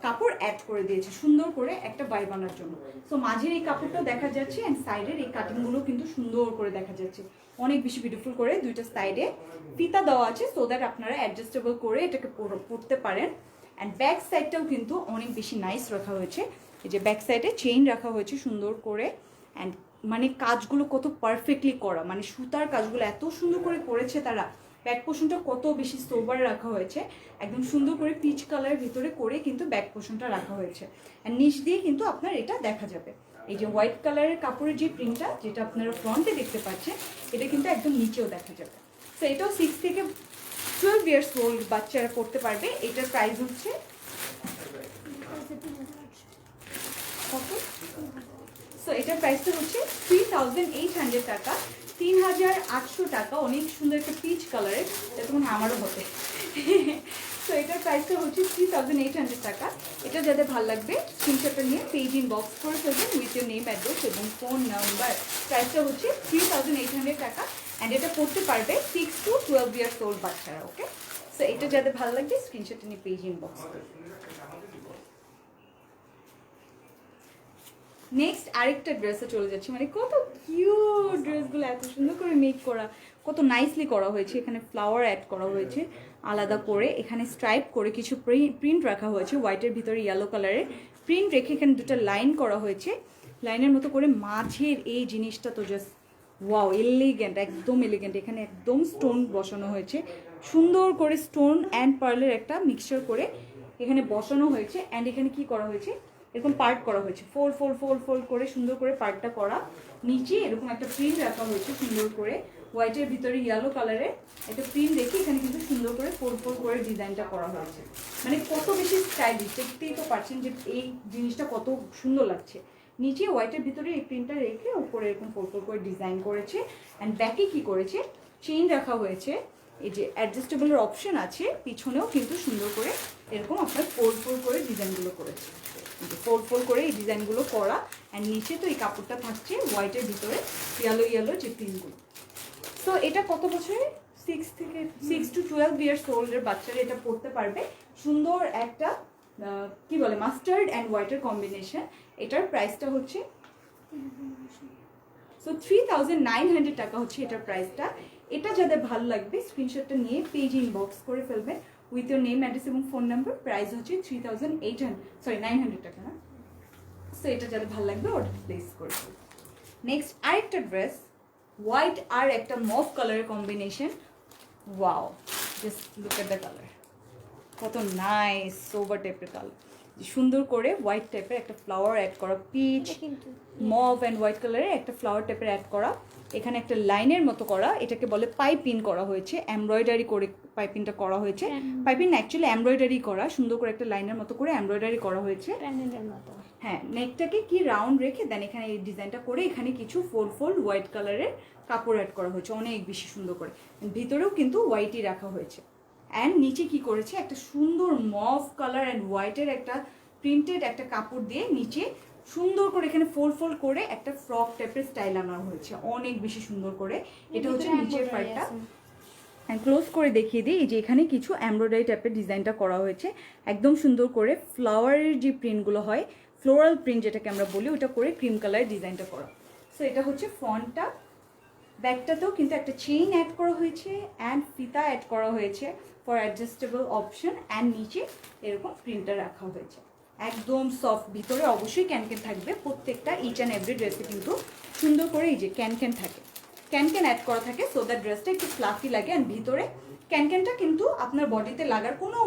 কাপড় অ্যাড করে দিয়েছে সুন্দর করে একটা বাই বানার জন্য। সো মাঝের এই কাপড়টা দেখা যাচ্ছে অ্যান্ড সাইডের এই কাটিংগুলো কিন্তু সুন্দর করে দেখা যাচ্ছে, অনেক বেশি বিউটিফুল করে দুইটা সাইডে ফিতা দেওয়া আছে, সো দ্যাট আপনারা অ্যাডজাস্টেবল করে এটাকে পরতে পারেন। অ্যান্ড ব্যাক সাইডটাও কিন্তু অনেক বেশি নাইস রাখা হয়েছে, এই যে ব্যাক সাইডে চেইন রাখা হয়েছে সুন্দর করে। অ্যান্ড মানে কাজগুলো কত পারফেক্টলি করা, মানে সুতার কাজগুলো এত সুন্দর করে করেছে তারা, ব্যাক পোর্শনটা কত বেশি সোবার রাখা হয়েছে, একদম সুন্দর করে পিচ কালারের ভিতরে করে কিন্তু ব্যাক পোর্শনটা রাখা হয়েছে। অ্যান্ড নিচ দিয়ে কিন্তু আপনার এটা দেখা যাবে, এই যে হোয়াইট কালারের কাপড়ের যে প্রিন্টটা যেটা আপনারা ফ্রন্টে দেখতে পাচ্ছেন এটা কিন্তু একদম নিচেও দেখা যাবে। তো এটাও 6 থেকে 12 ইয়ার্স ওল্ড বাচ্চারা পড়তে পারবে। এটার প্রাইস হচ্ছে কত? সো এটার প্রাইসটা হচ্ছে 3800 টাকা, 3800 টাকা, অনেক সুন্দর একটা পিচ কালারের, এটা মানে আমারও হতে। তো এটার প্রাইসটা হচ্ছে 3800 টাকা। এটা যাদের ভালো লাগবে স্ক্রিনশটটা নিয়ে পেজ ইনবক্স করে ফেলবেন উইথ ইউর নেম, অ্যাড্রেস এবং ফোন নাম্বার। প্রাইসটা হচ্ছে 3800 টাকা অ্যান্ড এটা পড়তে পারবে 6 to 12 ইয়ার্স ওল্ড বাচ্চারা, ওকে। সো এটা যাদের ভালো লাগবে স্ক্রিনশটটা নিয়ে পেজ ইনবক্স করবেন। নেক্সট আরেকটা ড্রেসে চলে যাচ্ছি, মানে কত কিউট ড্রেসগুলো, এত সুন্দর করে মেক করা, কত নাইসলি করা হয়েছে, এখানে ফ্লাওয়ার অ্যাড করা হয়েছে আলাদা করে, এখানে স্ট্রাইপ করে কিছু প্রিন্ট রাখা হয়েছে, হোয়াইটের ভিতরে ইয়েলো কালারের প্রিন্ট রেখে এখানে দুটো লাইন করা হয়েছে, লাইনের মতো করে মাঝের এই জিনিসটা তো জাস্ট ওয়াও, এলিগেন্ট, একদম এলিগেন্ট। এখানে একদম স্টোন বসানো হয়েছে, সুন্দর করে স্টোন অ্যান্ড পার্লের একটা মিক্সচার করে এখানে বসানো হয়েছে। অ্যান্ড এখানে কি করা হয়েছে, এরকম পার্ট করা হয়েছে, ফোল্ড ফোল্ড ফোল্ড ফোল্ড করে সুন্দর করে পার্টটা করা, নিচে এরকম একটা প্রিন্ট রাখা হয়েছে সুন্দর করে, হোয়াইটের ভিতরে ইয়েলো কালারের একটা প্রিন্ট রেখে এখানে কিন্তু সুন্দর করে ফোল্ড ফোল্ড করে ডিজাইনটা করা হয়েছে, মানে কত বেশি স্টাইলিশ, দেখতেই তো পারছেন যে এই জিনিসটা কত সুন্দর লাগছে। নিচে হোয়াইটের ভিতরে এই প্রিন্টটা রেখে উপরে এরকম ফোল্ড ফোল্ড করে ডিজাইন করেছে। অ্যান্ড ব্যাকে কি করেছে, চেইন রাখা হয়েছে, এই যে অ্যাডজাস্টেবলের অপশন আছে, পিছনেও কিন্তু সুন্দর করে এরকম আপনার ফোল্ড ফোল্ড করে ডিজাইনগুলো করেছে, ফোল্ড ফোল্ড করে এই ডিজাইনগুলো করা। অ্যান্ড নিচে তো এই কাপড়টা থাকছে হোয়াইটের ভিতরে ইয়েলো ইয়েলো যে প্রিন্টগুলো। তো এটা কত বছরে, 6 to 12 ইয়ার্স ওল্ডের বাচ্চারা এটা পড়তে পারবে, সুন্দর একটা কি বলে মাস্টার্ড অ্যান্ড হোয়াইটের কম্বিনেশন। এটার প্রাইসটা হচ্ছে সো 3900 টাকা হচ্ছে এটার প্রাইসটা। এটা যাদের ভালো লাগবে স্ক্রিনশটটা নিয়ে পেজ ইনবক্স করে ফেলবেন উইথ ইউর নেম, অ্যাড্রেস এবং ফোন নাম্বার। প্রাইস হচ্ছে 900 টাকা না। সো এটা যাদের ভালো লাগবে অর্ডার প্লেস করে ফেলবেন। নেক্সট আরেকটা ড্রেস, হোয়াইট আর একটা মভ কালারের combination. Wow, just look at the colour, কত নাইস সোবার টাইপের কালার, সুন্দর করে হোয়াইট টাইপের একটা ফ্লাওয়ার অ্যাড করা, পিচ কিন্তু মভ অ্যান্ড হোয়াইট কালারের একটা ফ্লাওয়ার টাইপের অ্যাড করা, এখানে একটা লাইনের মতো করা, এটাকে বলে পাইপিং করা হয়েছে, এমব্রয়ডারি করে পাইপিংটা করা হয়েছে। পাইপিং অ্যাকচুয়ালি এমব্রয়ডারি করা, সুন্দর করে একটা লাইনের মতো করে এমব্রয়ডারি করা হয়েছে। প্যানেলের মতো। হ্যাঁ, নেকটাকে কি রাউন্ড রেখে দেন এখানে এই ডিজাইনটা করে, এখানে কিছু ফোল্ড ফোল্ড হোয়াইট কালারের কাপড় অ্যাড করা হয়েছে অনেক বেশি সুন্দর করে, ভিতরেও কিন্তু হোয়াইটই রাখা হয়েছে। অ্যান্ড নিচে কি করেছে, একটা সুন্দর মভ কালার অ্যান্ড হোয়াইটের একটা প্রিন্টেড একটা কাপড় দিয়ে নিচে সুন্দর করে এখানে ফোল্ড ফোল্ড করে একটা ফ্রক টাইপের স্টাইল আনা হয়েছে অনেক বেশি সুন্দর করে। এটা হচ্ছে নিচের পার্টটা, অ্যান্ড ক্লোজ করে দেখিয়ে দিই, এই যে এখানে কিছু এমব্রয়ডারি টাইপের ডিজাইনটা করা হয়েছে একদম সুন্দর করে, ফ্লাওয়ারের যে প্রিন্টগুলো হয়, ফ্লোরাল প্রিন্ট যেটাকে আমরা বলি, ওটা করে ক্রিম কালারের ডিজাইনটা করা। সো এটা হচ্ছে ফ্রন্টটা। ব্যাকটাতেও কিন্তু একটা চেইন অ্যাড করা হয়েছে অ্যান্ড ফিতা অ্যাড করা হয়েছে ফর অ্যাডজাস্টেবল অপশন, অ্যান্ড নিচে এরকম প্রিন্টার রাখা হয়েছে একদম সফট। ভিতরে অবশ্যই ক্যানক্যান থাকবে, প্রত্যেকটা ইচ অ্যান্ড এভরি ড্রেসে কিন্তু সুন্দর করে এই যে ক্যানক্যান থাকে, ক্যানক্যান অ্যাড করা থাকে, সো দ্যাট ড্রেসটা একটু ফ্লাফি লাগে। অ্যান্ড ভিতরে ক্যানক্যানটা কিন্তু আপনার বডিতে লাগার কোনো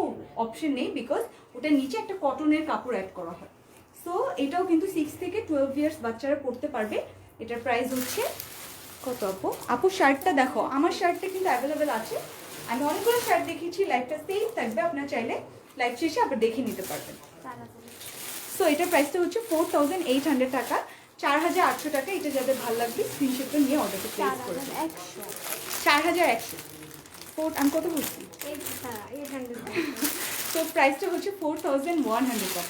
অপশন নেই, বিকজ ওটা নিচে একটা কটনের কাপড় অ্যাড করা হয়। সো এটাও কিন্তু 6 থেকে 12 ইয়ার্স বাচ্চারা পরতে পারবে। এটার প্রাইস হচ্ছে কত আপু? আপু শার্টটা দেখো, আমার শার্টটা কিন্তু অ্যাভেলেবেল আছে, আমি অনেকগুলো শার্ট দেখিয়েছি, লাইভটা সেভ থাকবে, আপনার চাইলে লাইভ শেষে আবার দেখে নিতে পারবেন। সো এটার প্রাইসটা হচ্ছে 4800 টাকা, 4800 টাকা। এটা যাদের ভালো লাগবে স্ক্রিনশটটা নিয়ে অর্ডারটা প্লেস করে 4100। আমি কত বলছি? তো প্রাইসটা হচ্ছে 4100 টাকা।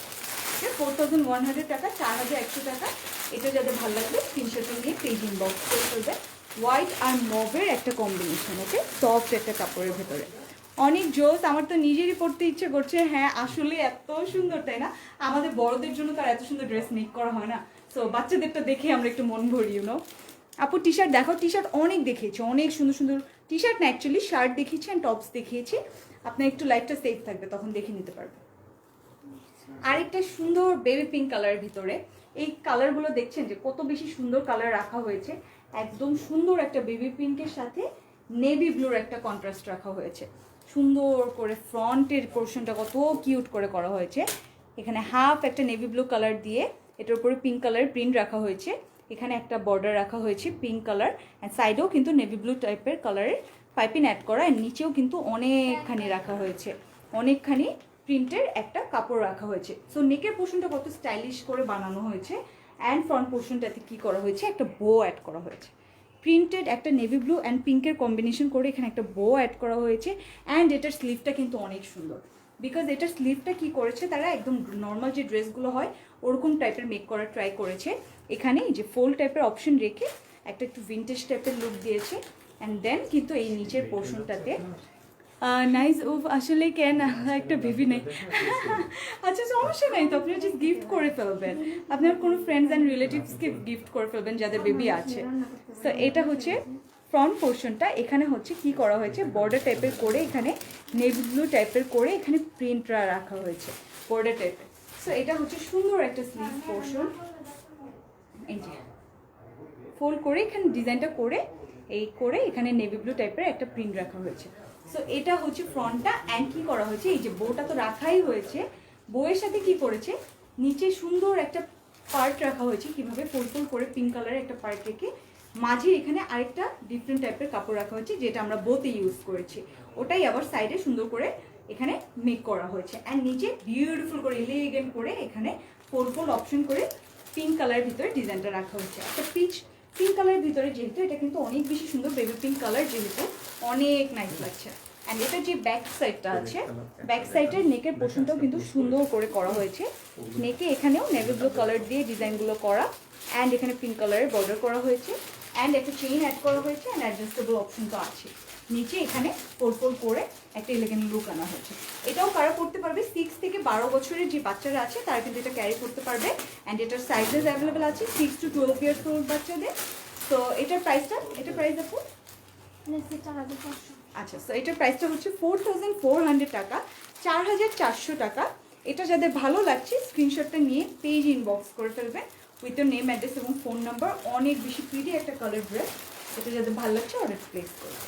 4100 টাকা, 4100 টাকা। এটা যাদের ভালো লাগবে স্ক্রিনশটটা নিয়ে পেজ ইনবক্স করে ফেলবে। হোয়াইট আর মভের একটা কম্বিনেশন, ওকে, সফট একটা কাপড়ের ভেতরে, অনেক জোস। আমার তো নিজেরই পড়তে ইচ্ছে করছে। হ্যাঁ, আসলে এত সুন্দর, তাই না? আমাদের বড়দের জন্য তো আর এত সুন্দর ড্রেস মেক করা হয় না, সো বাচ্চাদেরটা দেখে আমরা একটু মন ভরি, ইউনো। আপু টি শার্ট দেখো, টি শার্ট অনেক দেখিয়েছি, অনেক সুন্দর সুন্দর টি শার্ট না, অ্যাকচুয়ালি শার্ট দেখিয়েছি অ্যান্ড টপস দেখিয়েছি। আপনার একটু লাইটটা সেফ থাকবে, তখন দেখে নিতে পারবে। আরেকটা সুন্দর বেবি পিঙ্ক কালারের ভিতরে, এই কালারগুলো দেখছেন যে কত বেশি সুন্দর কালার রাখা হয়েছে, একদম সুন্দর একটা বেবি পিঙ্কের সাথে নেভি ব্লুর একটা কন্ট্রাস্ট রাখা হয়েছে, সুন্দর করে ফ্রন্টের পোর্শনটা কত কিউট করে করা হয়েছে। এখানে হাফ একটা নেভি ব্লু কালার দিয়ে এটার উপরে পিঙ্ক কালারের প্রিন্ট রাখা হয়েছে, এখানে একটা বর্ডার রাখা হয়েছে পিঙ্ক কালার, অ্যান্ড সাইডেও কিন্তু নেভি ব্লু টাইপের কালারের পাইপিং অ্যাড করা, অ্যান্ড নিচেও কিন্তু অনেকখানি রাখা হয়েছে, অনেকখানি প্রিন্টের একটা কাপড় রাখা হয়েছে। সো নেকের পোর্শনটা কত স্টাইলিশ করে বানানো হয়েছে, অ্যান্ড ফ্রন্ট পোর্শনটাতে কি করা হয়েছে, একটা বো অ্যাড করা হয়েছে, প্রিন্টেড একটা নেভি ব্লু অ্যান্ড পিঙ্কের কম্বিনেশন করে এখানে একটা বো অ্যাড করা হয়েছে। অ্যান্ড এটার স্লিভটা কিন্তু অনেক সুন্দর, বিকজ এটার স্লিভটা কি করেছে তারা, একদম নর্মাল যে ড্রেসগুলো হয় ওরকম টাইপের মেক করার ট্রাই করেছে। এখানে যে ফোল্ড টাইপের অপশন রেখে একটা একটু ভিন্টেজ টাইপের লুক দিয়েছে, অ্যান্ড দেন কিন্তু এই নিচের পোর্শনটাতে নাইস। ও আসলে কেন একটা ভেবি নেই, আচ্ছা সমস্যা নাই, তো আপনি জাস্ট গিফট করে ফেলবেন, আপনার কোনো ফ্রেন্ডস অ্যান্ড রিলেটিভসকে গিফট করে ফেলবেন যাদের বেবি আছে। তো এটা হচ্ছে ফ্রন্ট পোর্শনটা, এখানে হচ্ছে কি করা হয়েছে, বর্ডার টাইপের করে এখানে নেভি ব্লু টাইপের করে এখানে প্রিন্টরা রাখা হয়েছে বর্ডার টাইপের। সো এটা হচ্ছে সুন্দর একটা স্লিভ পোর্শন, এই যে ফোল্ড করে এখানে ডিজাইনটা করে এই করে এখানে নেভি ব্লু টাইপের একটা প্রিন্ট রাখা হয়েছে। সো এটা হচ্ছে ফ্রন্টটা, অ্যান্ড কি করা হয়েছে, এই যে বউটা তো রাখাই হয়েছে, বউয়ের সাথে কি করেছে, নিচে সুন্দর একটা পার্ট রাখা হয়েছে, কিভাবে ফোল্ড ফোল্ড করে পিঙ্ক কালারের একটা পার্ট রেখে মাঝে এখানে আরেকটা ডিফারেন্ট টাইপের কাপড় রাখা হয়েছে, যেটা আমরা বোতে ইউজ করেছি, ওটাই আবার সাইডে সুন্দর করে এখানে মেক করা হয়েছে। অ্যান্ড নিচে বিউটিফুল করে এলিগেন্ট করে এখানে ফোল্ড ফোল্ড অপশন করে পিঙ্ক কালারের ভিতরে ডিজাইনটা রাখা হয়েছে, একটা পিঙ্ক কালারের ভিতরে, যেহেতু এটা কিন্তু অনেক বেশি সুন্দর বেবি পিঙ্ক কালার, যেহেতু অনেক নাইস লাগছে। অ্যান্ড এটা যে ব্যাক সাইডটা আছে, ব্যাক সাইডের নেকের পোর্শনটাও কিন্তু সুন্দর করে করা হয়েছে, নেকে এখানেও নেভি ব্লু কালার দিয়ে ডিজাইনগুলো করা, অ্যান্ড এখানে পিঙ্ক কালারের বর্ডার করা হয়েছে, অ্যান্ড একটা চেইন অ্যাড করা হয়েছে, অ্যান্ড অ্যাডজাস্টেবল অপশন তো আছে। নিচে এখানে ফোল্ড ফোল্ড করে একটা এলিগেন্ট লুক আনা হয়েছে। এটাও কারা পড়তে পারবে, 6 থেকে 12 বছরের যে বাচ্চারা আছে তারা কিন্তু এটা ক্যারি করতে পারবে। অ্যান্ড এটার সাইজেস অ্যাভেলেবেল আছে 6 to 12 ইয়ার্স ওল্ড বাচ্চাদের। তো এটার প্রাইস আপু? 4,400। আচ্ছা, সো এটার প্রাইসটা হচ্ছে 4,400 টাকা, 4,400 টাকা। এটা যাদের ভালো লাগছে স্ক্রিনশটটা নিয়ে পেজ ইনবক্স করে ফেলবেন উইথ ইউর নেম, অ্যাড্রেস এবং ফোন নাম্বার। অনেক বেশি প্রিটি একটা কালার ড্রেস, এটা যাদের ভালো লাগছে অর্ডার প্লেস করবে।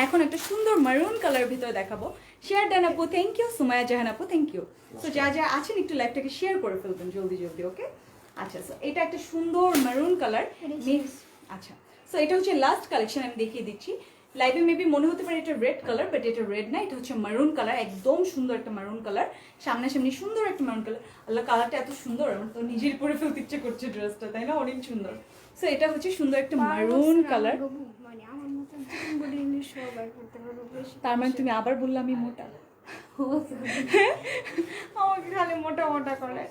এখন একটা সুন্দর মারুন কালার ভিতরে দেখাবো। শেয়ার ডান আপু, থ্যাংক ইউ। সুমায়া জাহান আপু, থ্যাংক ইউ। সো যা যা আছেন একটু লাইভটাকে শেয়ার করে ফেলবেন জলদি জলদি, ওকে? আচ্ছা, সো এটা একটা সুন্দর মারুন কালার। আচ্ছা, সো এটা হচ্ছে লাস্ট কালেকশন, আমি দেখিয়ে দিচ্ছি। লাইভে মেবি মনে হতে পারে এটা রেড কালার, বাট এটা রেড না, এটা হচ্ছে মারুন কালার। একদম সুন্দর একটা মারুন কালার, সামনাসামনি সুন্দর একটা মারুন কালার। আল্লাহ, কালারটা এত সুন্দর, আমার তো নিজের পরে ফেলতে ইচ্ছে করছে ড্রেসটা, তাই না? অনেক সুন্দর। সো এটা হচ্ছে সুন্দর একটা মারুন কালার। মানে আমার মতো চিকন বডি নিয়ে সবাই করতে পারবো বেশি। তার মানে তুমি আবার বললে আমি মোটা? আমাকে খালি মোটা মোটা করে।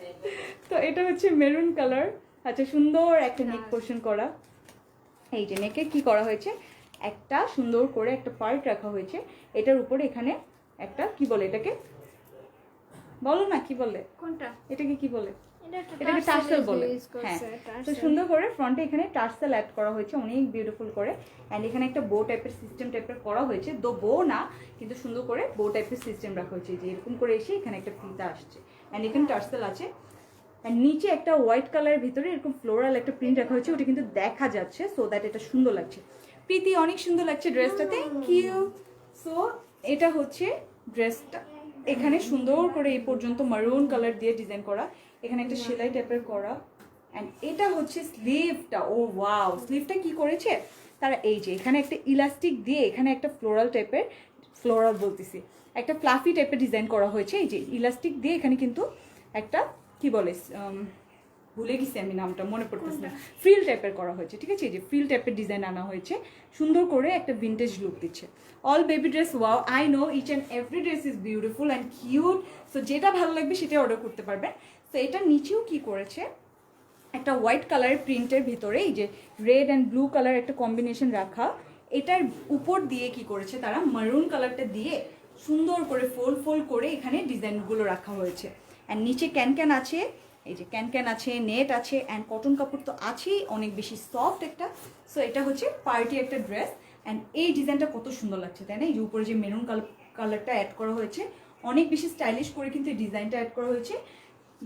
তো এটা হচ্ছে মেরুন কালার। আচ্ছা, সুন্দর একটা নেক পোর্শন করা। এই যে নেকে কি করা হয়েছে, একটা সুন্দর করে একটা পার্ট রাখা হয়েছে। এটার উপরে এখানে একটা কি বলে এটাকে, বলো না কি বলে, কোনটা? এটাকে কি বলে? এটাকে এটাকে টার্সেল বলে। হ্যাঁ, তো সুন্দর করে ফ্রন্টে এখানে টার্সেল অ্যাড করা হয়েছে অনেক বিউটিফুল করে। অ্যান্ড এখানে একটা বো টাইপের সিস্টেম টাইপের করা হয়েছে, দো বো না কিন্তু সুন্দর করে বো টাইপের সিস্টেম রাখা হয়েছে, যে এরকম করে এসে এখানে একটা ফিতা আসছে। অ্যান্ড এখানে টার্সেল আছে। অ্যান্ড নিচে একটা হোয়াইট কালারের ভিতরে এরকম ফ্লোরাল একটা প্রিন্ট রাখা হয়েছে, ওটা কিন্তু দেখা যাচ্ছে, সো দ্যাট এটা সুন্দর লাগছে। প্রীতি, অনেক সুন্দর লাগছে ড্রেসটা, থ্যাংক ইউ। সো এটা হচ্ছে ড্রেসটা, এখানে সুন্দর করে এই পর্যন্ত মারুন কালার দিয়ে ডিজাইন করা, এখানে একটা সেলাই টাইপের করা। অ্যান্ড এটা হচ্ছে স্লিভটা। ও ওয়াও, স্লিভটা কি করেছে তারা, এই যে এখানে একটা ইলাস্টিক দিয়ে এখানে একটা ফ্লোরাল টাইপের, ফ্লোরাল বলতেছি, একটা ফ্লাফি টাইপের ডিজাইন করা হয়েছে। এই যে ইলাস্টিক দিয়ে এখানে কিন্তু একটা কি বলে, ভুলে গেছি আমি নামটা, মনে পড়তেছে না, ফ্রিল টাইপের করা হয়েছে, ঠিক আছে? এই যে ফ্রিল টাইপের ডিজাইন আনা হয়েছে, সুন্দর করে একটা ভিন্টেজ লুক দিচ্ছে। All baby dress, wow, I know each and every dress is beautiful and cute. So যেটা ভালো লাগবে সেটাই অর্ডার করতে পারবেন। তো এটা নিচেও কি করেছে, একটা হোয়াইট কালারের প্রিন্টের ভিতরে এই যে রেড অ্যান্ড ব্লু কালার একটা কম্বিনেশন রাখা, এটার উপর দিয়ে কি করেছে তারা, মারুন কালারটা দিয়ে সুন্দর করে ফোল্ড ফোল্ড করে এখানে ডিজাইনগুলো রাখা হয়েছে। অ্যান্ড নিচে ক্যান আছে, এই যে ক্যান আছে, নেট আছে, অ্যান্ড কটন কাপড় তো আছেই, অনেক বেশি সফট একটা। সো এটা হচ্ছে পার্টি একটা ড্রেস। অ্যান্ড এই ডিজাইনটা কত সুন্দর লাগছে, তাই না? এই যে উপরে যে মেরুন কালারটা অ্যাড করা হয়েছে, অনেক বেশি স্টাইলিশ করে কিন্তু এই ডিজাইনটা অ্যাড করা হয়েছে।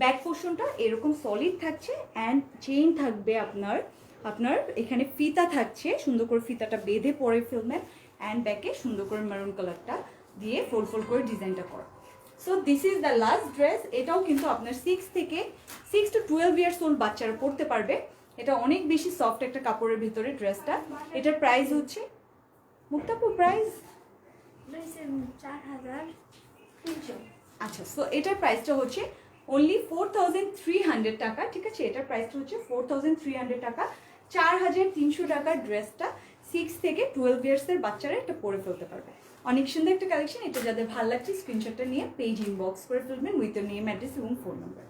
ব্যাক পোর্শনটা এরকম সলিড থাকছে, অ্যান্ড চেইন থাকবে আপনার এখানে ফিতা থাকছে, সুন্দর করে ফিতাটা বেঁধে পরে ফেলবেন। অ্যান্ড ব্যাকে সুন্দর করে মেরুন কালারটা দিয়ে ফোল্ড ফোল্ড করে ডিজাইনটা করা। So this is the last dress. এটাও কিন্তু আপনার 6 to 12 ইয়ার্স ওল্ড বাচ্চারা পরতে পারবে। এটা অনেক বেশি সফট একটা কাপড়ের ভিতরে ড্রেসটা। এটার প্রাইস হচ্ছে, মুক্তাপুর প্রাইস 4,300। আচ্ছা, সো এটার প্রাইসটা হচ্ছে অনলি 4,300 টাকা, ঠিক আছে? এটার প্রাইসটা হচ্ছে 4,300 টাকা, 4,300 টাকার ড্রেসটা 6 থেকে 12 ইয়ার্সের বাচ্চারা এটা পরে ফেলতে পারবে। অনেক সুন্দর একটা কালেকশন। এটা যাদের ভালো লাগছে স্ক্রিনশটটা নিয়ে পেজ ইনবক্স করে ফেলবেন উইথ ইউর নেম, অ্যাড্রেস এবং phone number.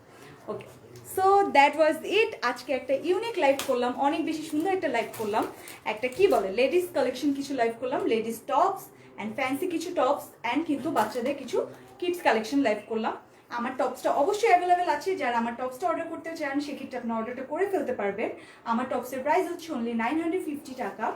Okay, so that was it. আজকে একটা ইউনিক লাইভ করলাম, অনেক বেশি সুন্দর একটা লাইভ করলাম। একটা কি বলে লেডিস কালেকশন কিছু লাইভ করলাম, লেডিস টপস অ্যান্ড ফ্যান্সি কিছু টপস, অ্যান্ড কিন্তু বাচ্চাদের কিছু কিডস কালেকশন লাইভ করলাম। আমার টপসটা অবশ্যই অ্যাভেলেবেল আছে, যারা আমার টপসটা অর্ডার করতে চান সেক্ষেত্রে আপনি অর্ডারটা করে ফেলতে পারবেন। আমার টপসের প্রাইস হচ্ছে অনলি 950 টাকা,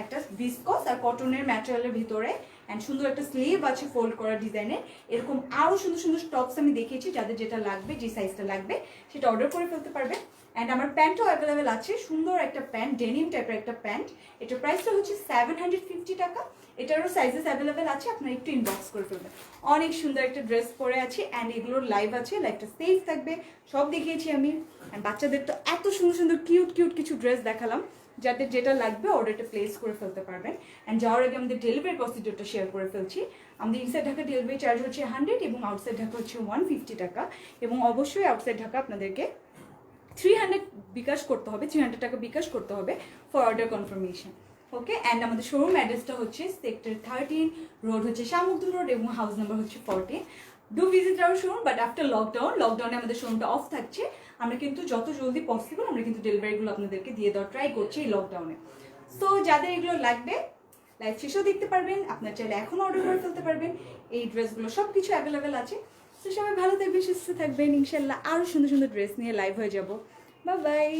একটা ভিসকস আর কটনের ম্যাটেরিয়ালের ভিতরে, অ্যান্ড সুন্দর একটা স্লিভ আছে ফোল্ড করা ডিজাইনের। এরকম আরও সুন্দর সুন্দর টপস আমি দেখিয়েছি, যাদের যেটা লাগবে, যে সাইজটা লাগবে সেটা অর্ডার করে ফেলতে পারবেন। অ্যান্ড আমার প্যান্টও অ্যাভেলেবেল আছে, সুন্দর একটা প্যান্ট, ডেনিম টাইপের একটা প্যান্ট। এটার প্রাইসটা হচ্ছে 750 টাকা। এটারও সাইজেস অ্যাভেলেবেল আছে, আপনারা একটু ইনবক্স করে ফেলবেন। অনেক সুন্দর একটা ড্রেস পরে আছি, অ্যান্ড এগুলোর লাইভ আছে, লাইভটা সেফ থাকবে, সব দেখিয়েছি আমি। অ্যান্ড বাচ্চাদের তো এত সুন্দর সুন্দর কিউট কিউট কিছু ড্রেস দেখালাম, যাদের যেটা লাগবে অর্ডারটা প্লেস করে ফেলতে পারবেন। অ্যান্ড যাওয়ার আগে আমাদের ডেলিভারি প্রসিডিউরটা শেয়ার করে ফেলছি। আমাদের ইনসাইড ঢাকা ডেলিভারি চার্জ হচ্ছে 100 এবং আউটসাইড ঢাকা হচ্ছে 150 টাকা। এবং অবশ্যই আউটসাইড ঢাকা আপনাদেরকে 300 বিকাশ করতে হবে, 300 টাকা বিকাশ করতে হবে for order confirmation. Okay, and আমাদের শোরুম অ্যাড্রেসটা হচ্ছে সেক্টর 13, রোড হচ্ছে শাহমুদ্দিন রোড এবং হাউস নাম্বার হচ্ছে 14। Do visit our showroom, but after লকডাউনে আমাদের শোরুমটা অফ থাকছে। আমরা কিন্তু যত জলদি পসিবল আমরা কিন্তু ডেলিভারিগুলো আপনাদেরকে দিয়ে দেওয়ার ট্রাই করছি এই লকডাউনে। সো যাদের এগুলো লাগবে লাইভ শেষেও দেখতে পারবেন, আপনার চাইলে এখন অর্ডার করে ফেলতে পারবেন। এই ড্রেসগুলো সব কিছু অ্যাভেলেবেল আছে। তো সবাই ভালো থাকবেন, সুস্থ থাকবেন, ইনশাল্লাহ আরও সুন্দর সুন্দর ড্রেস নিয়ে লাইভ হয়ে যাব। Bye bye.